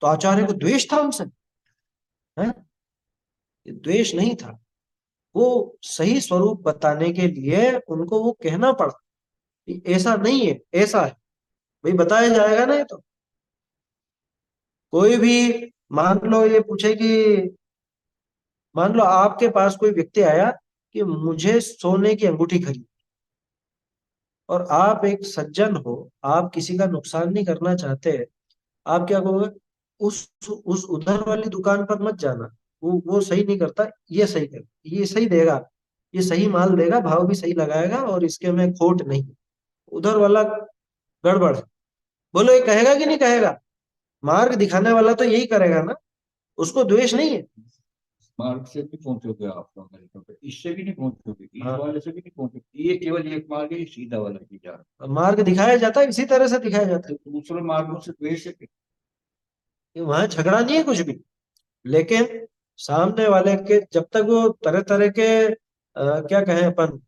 तो आचार्य को द्वेष था उनसे? है, द्वेष नहीं था, वो सही स्वरूप बताने के लिए उनको वो कहना पड़ा कि ऐसा नहीं है, ऐसा है। भाई बताया जाएगा ना। ये तो कोई भी, मान लो ये पूछे कि, मान लो आपके पास कोई व्यक्ति आया कि मुझे सोने की अंगूठी खरीद, और आप एक सज्जन हो, आप किसी का नुकसान नहीं करना चाहते, आप क्या कहोगे? उस उधर वाली दुकान पर मत जाना, वो सही नहीं करता, ये सही कर, ये सही देगा, ये सही माल देगा, भाव भी सही लगाएगा, और इसके में खोट नहीं, उधर वाला गड़बड़ है। बोलो ये कहेगा कि नहीं कहेगा? मार्ग दिखाने वाला तो यही करेगा ना, उसको द्वेष नहीं है। मार्ग से भी पहुंचोगे आप लोग, इससे भी नहीं पहुंचोगे, इस हाँ। वाले से भी नहीं पहुंचोगे। ये केवल एक मार्ग है, सीधा वाला की जा रहा मार्ग दिखाया जाता है, इसी तरह से दिखाया जाता है। तो दूसरे मार्गों से द्वेष है। है, वहां झगड़ा नहीं है कुछ भी। लेकिन सामने वाले के, जब तक वो तरह तरह के क्या कहें अपन,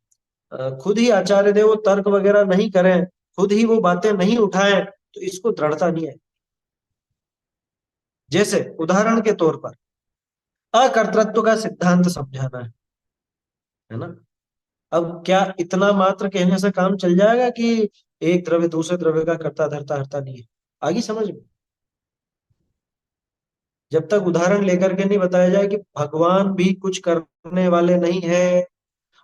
खुद ही आचार्य देव वो तर्क वगैरह नहीं करें, खुद ही वो बातें नहीं उठाएं, तो इसको दृढ़ता नहीं है। जैसे उदाहरण के तौर पर अकर्तृत्व का सिद्धांत समझाना है ना। अब क्या इतना मात्र कहने से काम चल जाएगा कि एक द्रव्य दूसरे द्रव्य का कर्ता धर्ता हर्ता नहीं है? आगे समझ में, जब तक उदाहरण लेकर के नहीं बताया जाए कि भगवान भी कुछ करने वाले नहीं है,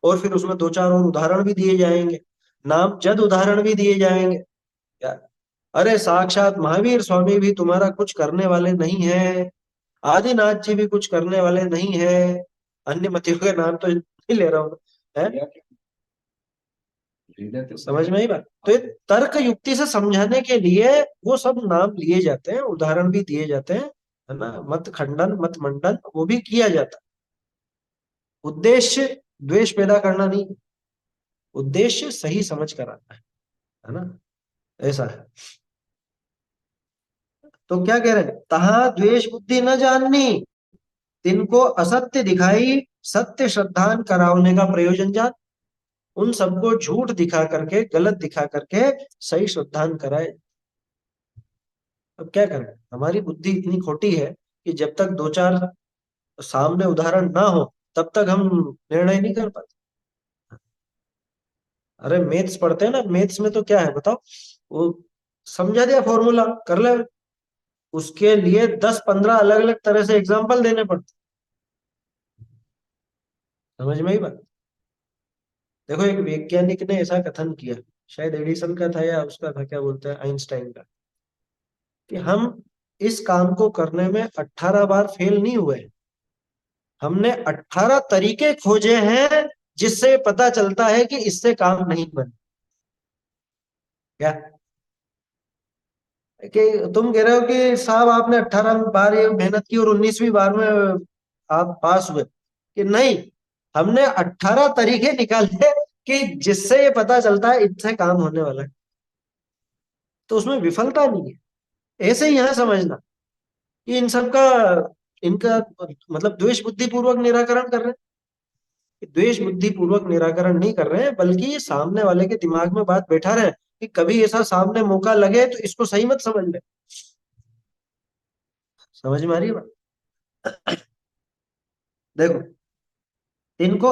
और फिर उसमें दो चार और उदाहरण भी दिए जाएंगे, नामजद उदाहरण भी दिए जाएंगे। क्या, अरे साक्षात महावीर स्वामी भी तुम्हारा कुछ करने वाले नहीं है, आदिनाथ जी भी कुछ करने वाले नहीं है, अन्य मतियों के नाम तो नहीं ले रहा हूं है। समझ में आई बात? तो ये तर्क युक्ति से समझाने के लिए वो सब नाम लिए जाते हैं, उदाहरण भी दिए जाते हैं, है ना, मत खंडन मत मंडन वो भी किया जाता है। उद्देश्य द्वेष पैदा करना नहीं, उद्देश्य सही समझ कर आना है ना, ऐसा है। तो क्या कह रहे हैं, तहा द्वेष बुद्धि न जाननी, तिनको असत्य दिखाई, सत्य श्रद्धान करावने का प्रयोजन जान। उन सबको झूठ दिखा करके, गलत दिखा करके सही श्रद्धान कराए। अब क्या करें, हमारी बुद्धि इतनी खोटी है कि जब तक दो चार सामने उदाहरण ना हो तब तक हम निर्णय नहीं कर पाते। अरे मैथ्स पढ़ते हैं ना, मैथ्स में तो क्या है बताओ, वो समझा दिया फॉर्मूला कर ले, उसके लिए 10-15 अलग अलग तरह से एग्जाम्पल देने पड़ते। समझ में ही बात। देखो एक वैज्ञानिक ने ऐसा कथन किया, शायद एडिसन का था या उसका था, क्या बोलते हैं, आइंस्टाइन का, कि हम इस काम को करने में 18 बार फेल नहीं हुए, हमने 18 तरीके खोजे हैं जिससे पता चलता है कि इससे काम नहीं बने। क्या कि तुम कह रहे हो कि साहब आपने 18 बार ये मेहनत की और 19वीं बार में आप पास हुए, कि नहीं, हमने 18 तरीके निकाले कि जिससे ये पता चलता है इससे काम होने वाला है, तो उसमें विफलता नहीं है। ऐसे ही यहां समझना कि इन सब का, इनका मतलब द्वेष बुद्धि पूर्वक निराकरण कर रहे हैं, द्वेष बुद्धि पूर्वक निराकरण नहीं कर रहे हैं, बल्कि ये सामने वाले के दिमाग में बात बैठा रहे कि कभी ऐसा सामने मौका लगे तो इसको सही मत समझ ले। समझ में आ रही है बात? देखो, तिनको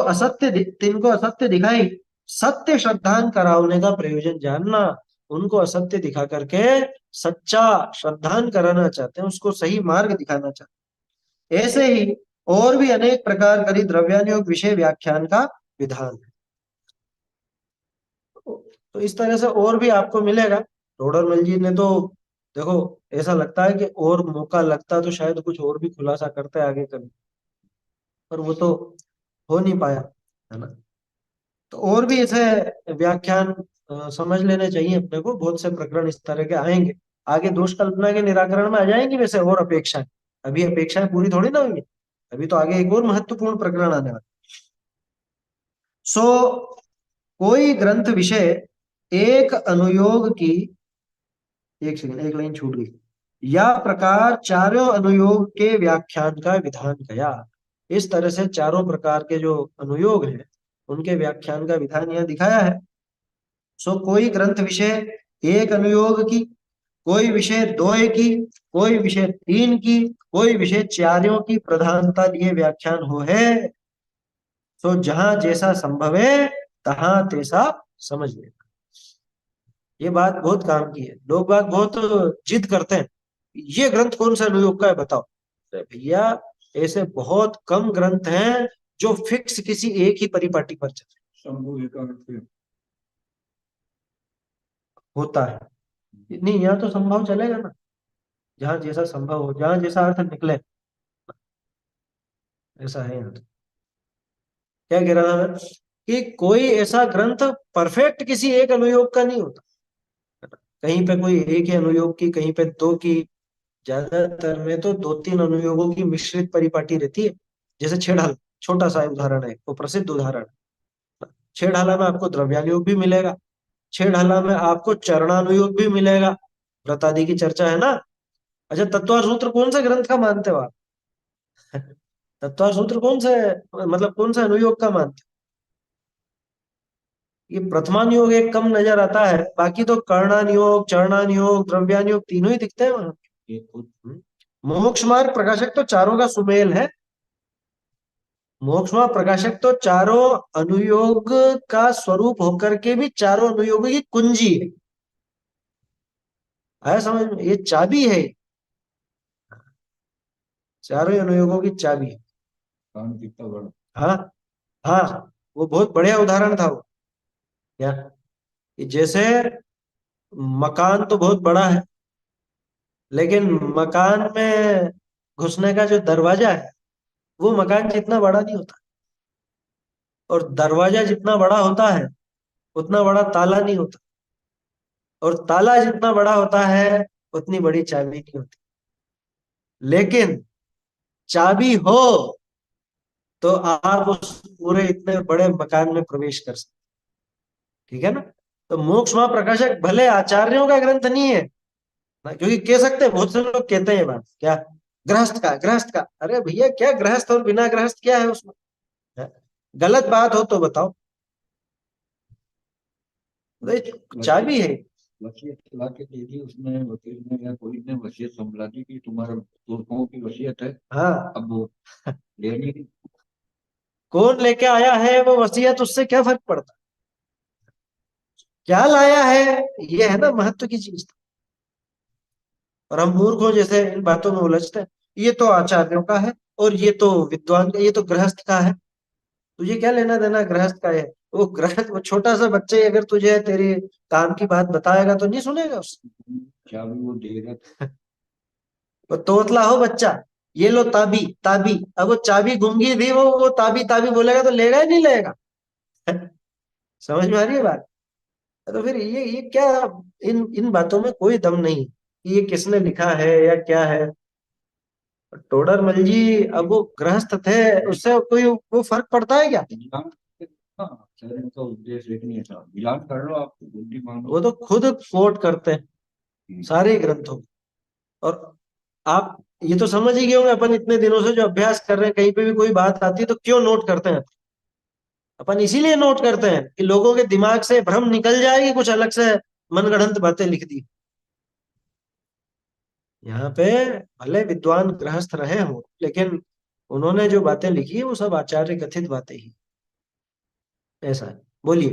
असत्य दिखाई, सत्य श्रद्धान करावने का प्रयोजन जानना। उनको असत्य दिखा करके सच्चा श्रद्धान कराना चाहते हैं, उसको सही मार्ग दिखाना चाहते हैं। ऐसे ही और भी अनेक प्रकार करी द्रव्यानुयोग विषय व्याख्यान का विधान है। तो इस तरह से और भी आपको मिलेगा। टोडरमल जी ने तो देखो, ऐसा लगता है कि और मौका लगता तो शायद कुछ और भी खुलासा करते आगे कभी, पर वो तो हो नहीं पाया, है ना। तो और भी ऐसे व्याख्यान समझ लेने चाहिए अपने को, बहुत से प्रकरण इस तरह के आएंगे आगे, दोष कल्पना के निराकरण में आ जाएंगी वैसे और अपेक्षाएं। अभी अपेक्षाएं पूरी थोड़ी ना होंगी, अभी तो आगे एक और महत्वपूर्ण प्रकरण आने वाला। सो कोई ग्रंथ विषय एक अनुयोग की, एक सेकंड, एक लाइन छूट गई, या प्रकार चारों अनुयोग के व्याख्यान का विधान गया। इस तरह से चारों प्रकार के जो अनुयोग हैं उनके व्याख्यान का विधान यहाँ दिखाया है। सो कोई ग्रंथ विषय एक अनुयोग की, कोई विषय दो की, कोई विषय तीन की, कोई विषय चारों की प्रधानता लिए व्याख्यान हो है। सो जहां जैसा संभव है तहां तैसा समझ लेना। ये बात बहुत काम की है, लोग बात बहुत जिद करते हैं, ये ग्रंथ कौन सा अनुयोग का है बताओ। अरे भैया, ऐसे बहुत कम ग्रंथ हैं जो फिक्स किसी एक ही परिपाटी पर चलते होता है। नहीं, यहाँ तो संभव चलेगा ना, जहां जैसा संभव हो, जहां जैसा अर्थ निकले, ऐसा है यहाँ तो। क्या कह रहा था मैं, कि कोई ऐसा ग्रंथ परफेक्ट किसी एक अनुयोग का नहीं होता, कहीं पे कोई एक ही अनुयोग की, कहीं पे दो की, ज्यादातर में तो 2-3 अनुयोगों की मिश्रित परिपाटी रहती है। जैसे छेड़ाल, छोटा सा उदाहरण है, वो प्रसिद्ध उदाहरण। छेड़ाला में आपको द्रव्यानुयोग भी मिलेगा, छेड़ाला में आपको चरणानुयोग भी मिलेगा, व्रतादि की चर्चा है ना। अच्छा, तत्वार सूत्र कौन से ग्रंथ का मानते हो आप? तत्वार सूत्र कौन से, मतलब कौन सा अनुयोग का मानते हो? ये प्रथमानुयोग एक कम नजर आता है, बाकी तो कर्णानुयोग, चरणानुयोग, द्रव्यानुयोग तीनों ही दिखते हैं वहां। मोक्ष मार्ग प्रकाशक तो चारों का सुमेल है, मोक्षमा प्रकाशक तो चारों अनुयोग का स्वरूप होकर के भी चारों अनुयोगों की कुंजी है। आया समझ में? ये चाबी है, चारों अनुयोगों की चाबी है। काम कितना बड़ा। हाँ हाँ, वो बहुत बढ़िया उदाहरण था वो। क्या कि जैसे मकान तो बहुत बड़ा है, लेकिन मकान में घुसने का जो दरवाजा है वो मकान जितना बड़ा नहीं होता, और दरवाजा जितना बड़ा होता है उतना बड़ा ताला नहीं होता, और ताला जितना बड़ा होता है उतनी बड़ी चाबी नहीं होती। लेकिन चाबी हो तो आप उस पूरे इतने बड़े मकान में प्रवेश कर सकते। ठीक है ना? तो मोक्ष महाप्रकाशक भले आचार्यों का ग्रंथ नहीं है ना, क्योंकि कह सकते हैं, बहुत से लोग कहते हैं ये बात, क्या गृहस्थ का, अरे भैया क्या गृहस्थ और बिना गृहस्थ क्या है उसमें? है? गलत बात हो तो बताओ। तो ये चाबी है। वसीयत ला के दे दी उसने, वकील ने या कोई ने वसीयत संभला दी कि तुम्हारा पुरखों की वसीयत है, हाँ, अब वो लेनी थी। कौन लेके आया है वो वसीयत, उससे क्या फर्क पड़ता? क्या लाया है, ये है ना महत्व की चीज। और हम मूर्खों जैसे इन बातों में उलझते हैं। ये तो आचार्यों का है, और ये तो विद्वान का, ये तो गृहस्थ का है। तुझे क्या लेना देना गृहस्थ का है? वो गृहस्थ, वो छोटा सा बच्चा ही अगर तुझे तेरी काम की बात बताएगा तो नहीं सुनेगा उससे? चाबी वो देगा। वो तोतला हो बच्चा, ये लो ताबी ताबी, अब वो चाबी गूंगी दी, वो ताबी ताबी बोलेगा तो लेगा ही नहीं लेगा? समझ में आ रही है बात? तो फिर ये क्या, इन इन बातों में कोई दम नहीं कि ये किसने लिखा है या क्या है। टोडरमल जी अब वो गृहस्थ थे, उससे कोई वो फर्क पड़ता है क्या? मिलान, हाँ शहर का उद्देश्य एक नहीं था, मिलान कर लो आप, बुद्धि मानो। वो तो खुद कोट करते हैं हम्म, सारे ग्रंथों में। और आप ये तो समझ ही गए होंगे, अपन इतने दिनों से जो अभ्यास कर रहे हैं, कहीं पे भी कोई बात आती है तो क्यों नोट करते हैं? अपन इसीलिए नोट करते हैं कि लोगों के दिमाग से भ्रम निकल जाए कि कुछ अलग से मनगढ़ंत बातें लिख दी। यहाँ पे भले विद्वान गृहस्थ रहे हों, लेकिन उन्होंने जो बातें लिखी है वो सब आचार्य कथित बातें ही। ऐसा है। बोलिए।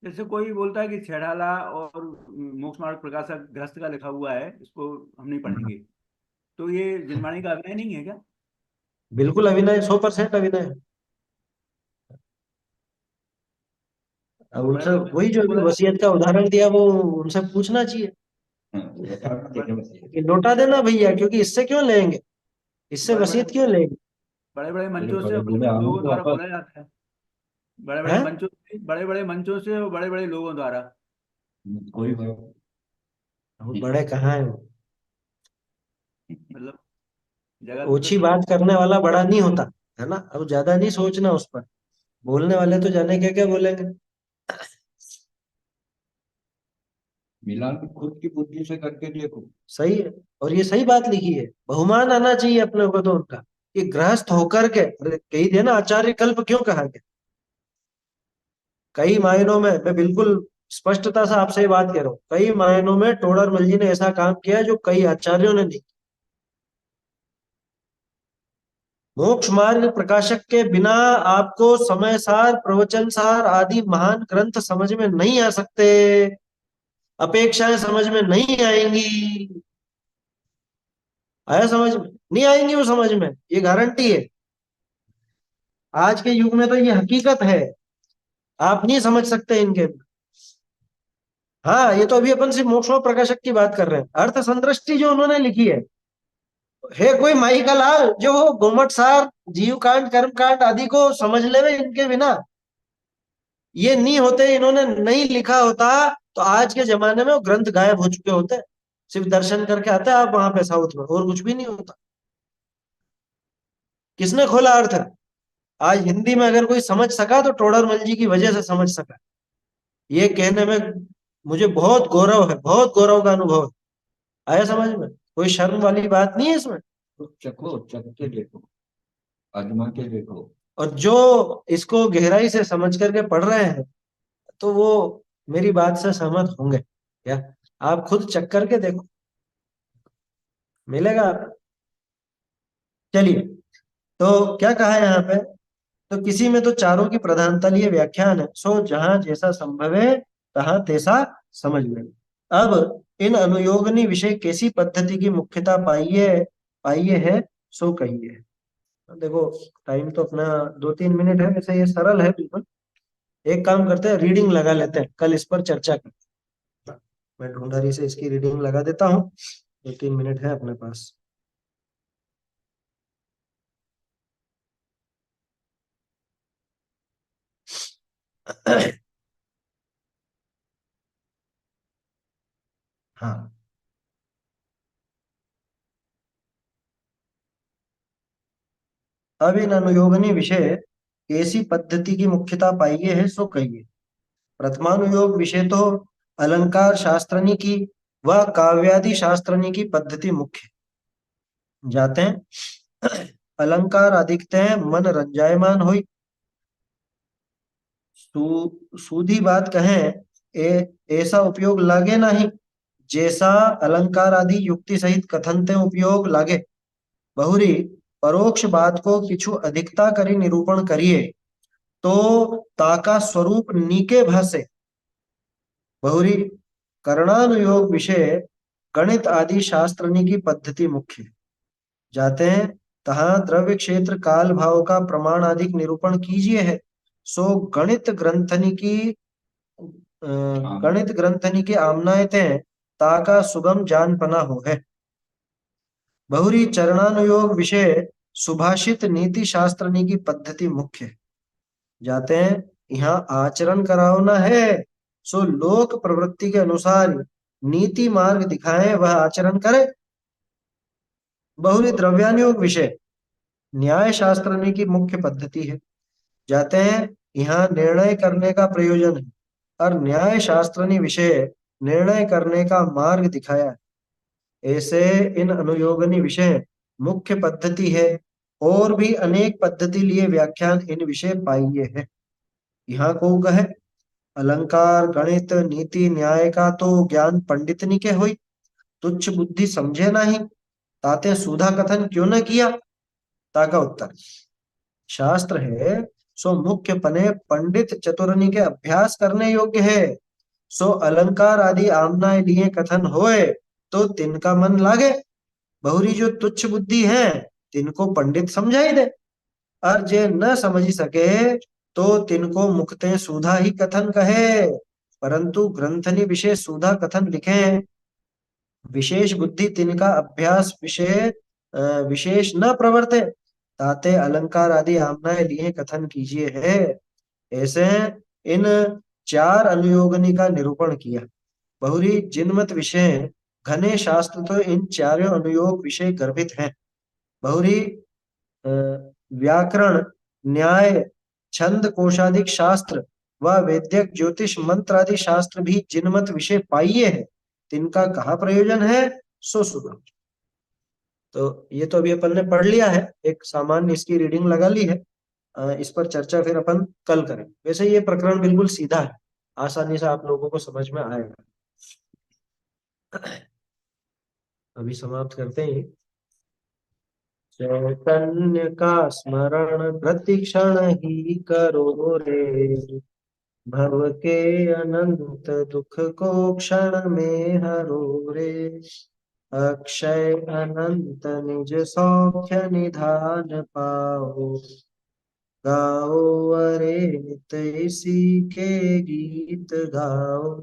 जैसे कोई बोलता है कि छेड़ाला और मोक्ष मार्ग प्रकाशक गृहस्थ का लिखा हुआ है, इसको हम नहीं पढ़ेंगे, तो ये जिनवाणी का अभिनय नहीं है क्या? बिल्कुल अभिनय, 100% अभिनय है। अब तो बड़े उनसे बड़े वही मंचों जो से अभी बोला जाता वसीयत का उदाहरण दिया, वो उनसे पूछना चाहिए हाँ, वो बता देने वसीयत। कि लौटा देना भैया, क्योंकि इससे क्यों लेंगे, है। इससे वसीयत क्यों लेंगे? बड़े बड़े अरे मंचों से बड़े और बड़े बूढ़े बड़े आनंद लोगों को द्वारा वापस। बोला जाता है। बड़े बड़े हैं? मंचों से, बड़े बड़े मंचों से और बड़े बड़े लोगों द्वारा। कोई बात वो नहीं। बड़े कहाँ हैं? मतलब जगत पे ओछी तो बात करने वाला बड़ा नहीं होता, है ना? अब ज्यादा नहीं सोचना उस पर। बोलने वाले तो जाने क्या क्या बोलेंगे। मिलान खुद की बुद्धि से करके देखो। सही है, और ये सही बात लिखी है। बहुमान आना चाहिए अपने को तो उनका, कि गृहस्थ होकर के, अरे कही थे ना आचार्य कल्प क्यों कहा गया? कई मायनों में, मैं बिल्कुल स्पष्टता से आपसे ये बात कह रहा हूँ, कई मायनों में टोडरमल जी ने ऐसा काम किया जो कई आचार्यों ने नहीं। मोक्ष मार्ग प्रकाशक के बिना आपको समय सार, प्रवचन सार आदि महान ग्रंथ समझ में नहीं आ सकते, अपेक्षाएं समझ में नहीं आएंगी। आया समझ में? नहीं आएंगी वो समझ में, ये गारंटी है। आज के युग में तो ये हकीकत है, आप नहीं समझ सकते इनके। हाँ, ये तो अभी अपन सिर्फ मोक्ष प्रकाशक की बात कर रहे हैं। अर्थ संदृष्टि जो उन्होंने लिखी है कोई माई का लाल जो वो गोमट सार, जीव कांड, कर्म कांड आदि को समझ ले इनके बिना? ये नहीं होते, इन्होंने नहीं लिखा होता तो आज के जमाने में वो ग्रंथ गायब हो चुके होते। सिर्फ दर्शन करके आते आप वहां पे साउथ में, और कुछ भी नहीं होता। किसने खोला अर्थ? आज हिंदी में अगर कोई समझ सका तो टोडरमल जी की वजह से समझ सका। ये कहने में मुझे बहुत गौरव है, बहुत गौरव का अनुभव है। आया समझ में? कोई शर्म वाली बात नहीं है इसमें। तो चखो, चख के देखो, आजमा के देखो। और जो इसको गहराई से समझ करके पढ़ रहे हैं तो वो मेरी बात से सहमत होंगे क्या? आप खुद चेक करके देखो, मिलेगा आपको। चलिए, तो क्या कहा है यहाँ पे, तो किसी में तो चारों की प्रधानता लिए व्याख्यान है, सो जहां जैसा संभव है तहां तैसा समझ ले। अब इन अनुयोगनी विषय कैसी पद्धति की मुख्यता पाइये है, सो कहिए। देखो, टाइम तो अपना 2-3 मिनट है, वैसे ये सरल है बिल्कुल। एक काम करते हैं, रीडिंग लगा लेते हैं, कल इस पर चर्चा करते हैं। मैं ढूंढारी से इसकी रीडिंग लगा देता हूँ, 2-3 मिनट है अपने पास। हाँ, अब इन अनुयोगनी विषय कैसी पद्धति की मुख्यता पाइये है, सो कहिए। प्रथमानुयोग विषय तो अलंकार शास्त्रनी की व काव्यादि शास्त्रनी की पद्धति मुख्य जाते हैं। अलंकार अधिकते हैं मन रंजायमान हुई, सूधी बात कहें, ऐसा उपयोग लागे नहीं, जैसा अलंकार आदि युक्ति सहित कथनते उपयोग लागे। बहुरी परोक्ष बात को किछु अधिकता करी निरूपण करिए, तो ताका स्वरूप नीके भासे। बहुरी करणानुयोग विषय गणित आदि शास्त्रनी की पद्धति मुख्य जाते हैं, तहाँ द्रव्य क्षेत्र काल भाव का प्रमाण अधिक निरूपण कीजिए है, सो गणित ग्रंथनी की आमनायते ताका सुगम जानपना हो है। बहुरी चरणानुयोग विषय सुभाषित नीति शास्त्रनी की पद्धति मुख्य जाते हैं, यहाँ आचरण करावना है, सो लोक प्रवृत्ति के अनुसार नीति मार्ग दिखाए वह आचरण करे। बहुरी द्रव्यानुयोग विषय न्याय शास्त्रनी की मुख्य पद्धति है जाते हैं, यहाँ निर्णय करने का प्रयोजन है, और न्याय शास्त्रनी विषय निर्णय करने का मार्ग दिखाया है। ऐसे इन अनुयोगनी विषय मुख्य पद्धति है, और भी अनेक पद्धति लिए व्याख्यान इन विषय पाइये है। यहाँ को कहे अलंकार गणित नीति न्याय का तो ज्ञान पंडितनी के हुई, तुच्छ बुद्धि समझे नहीं, ताते सुधा कथन क्यों न किया। ताका उत्तर, शास्त्र है सो मुख्य पने पंडित चतुरनी के अभ्यास करने योग्य है, सो अलंकार आदि आमनाय लिए कथन होए तो तिनका मन लागे। बहुरी जो तुच्छ बुद्धि है तिनको पंडित समझाई दे, और जे न समझ सके तो तिनको मुखते सुधा ही कथन कहे, परंतु ग्रंथनि विशेष सुधा कथन लिखे। विशेष बुद्धि तिनका अभ्यास विशेष न प्रवर्ते, ताते अलंकार आदि आमनाय लिए कथन कीजिए है। ऐसे इन चार अनुयोगनी का निरूपण किया। बहुरी जिनमत विषय घने शास्त्र तो इन चारों अनुयोग विषय गर्भित हैं। बहुरी व्याकरण न्याय छंद कोशादिक शास्त्र व वैद्यक ज्योतिष मंत्र आदि शास्त्र भी जिनमत विषय पाइये है, तिनका कहा प्रयोजन है, सो सुनो। तो ये तो अभी अपन ने पढ़ लिया है, एक सामान्य इसकी रीडिंग लगा ली है। इस पर चर्चा फिर अपन कल करें। वैसे ये प्रकरण बिल्कुल सीधा है, आसानी से आप लोगों को समझ में आएगा। अभी समाप्त करते हैं। चैतन्य का स्मरण प्रतिक्षण ही करो रे, भव के अनंत दुख को क्षण में हरो रे। अक्षय अनंत निज सौख्य निधान पाओ, गाओ अरे नित इसी के गीत गाओ।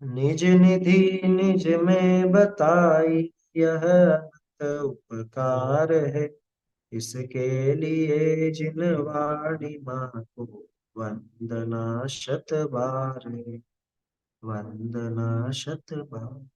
निज निधि निज में बताई यह अनंत उपकार है, इसके लिए जिन वाणी माँ को वंदना शत बार है, वंदना शत बार।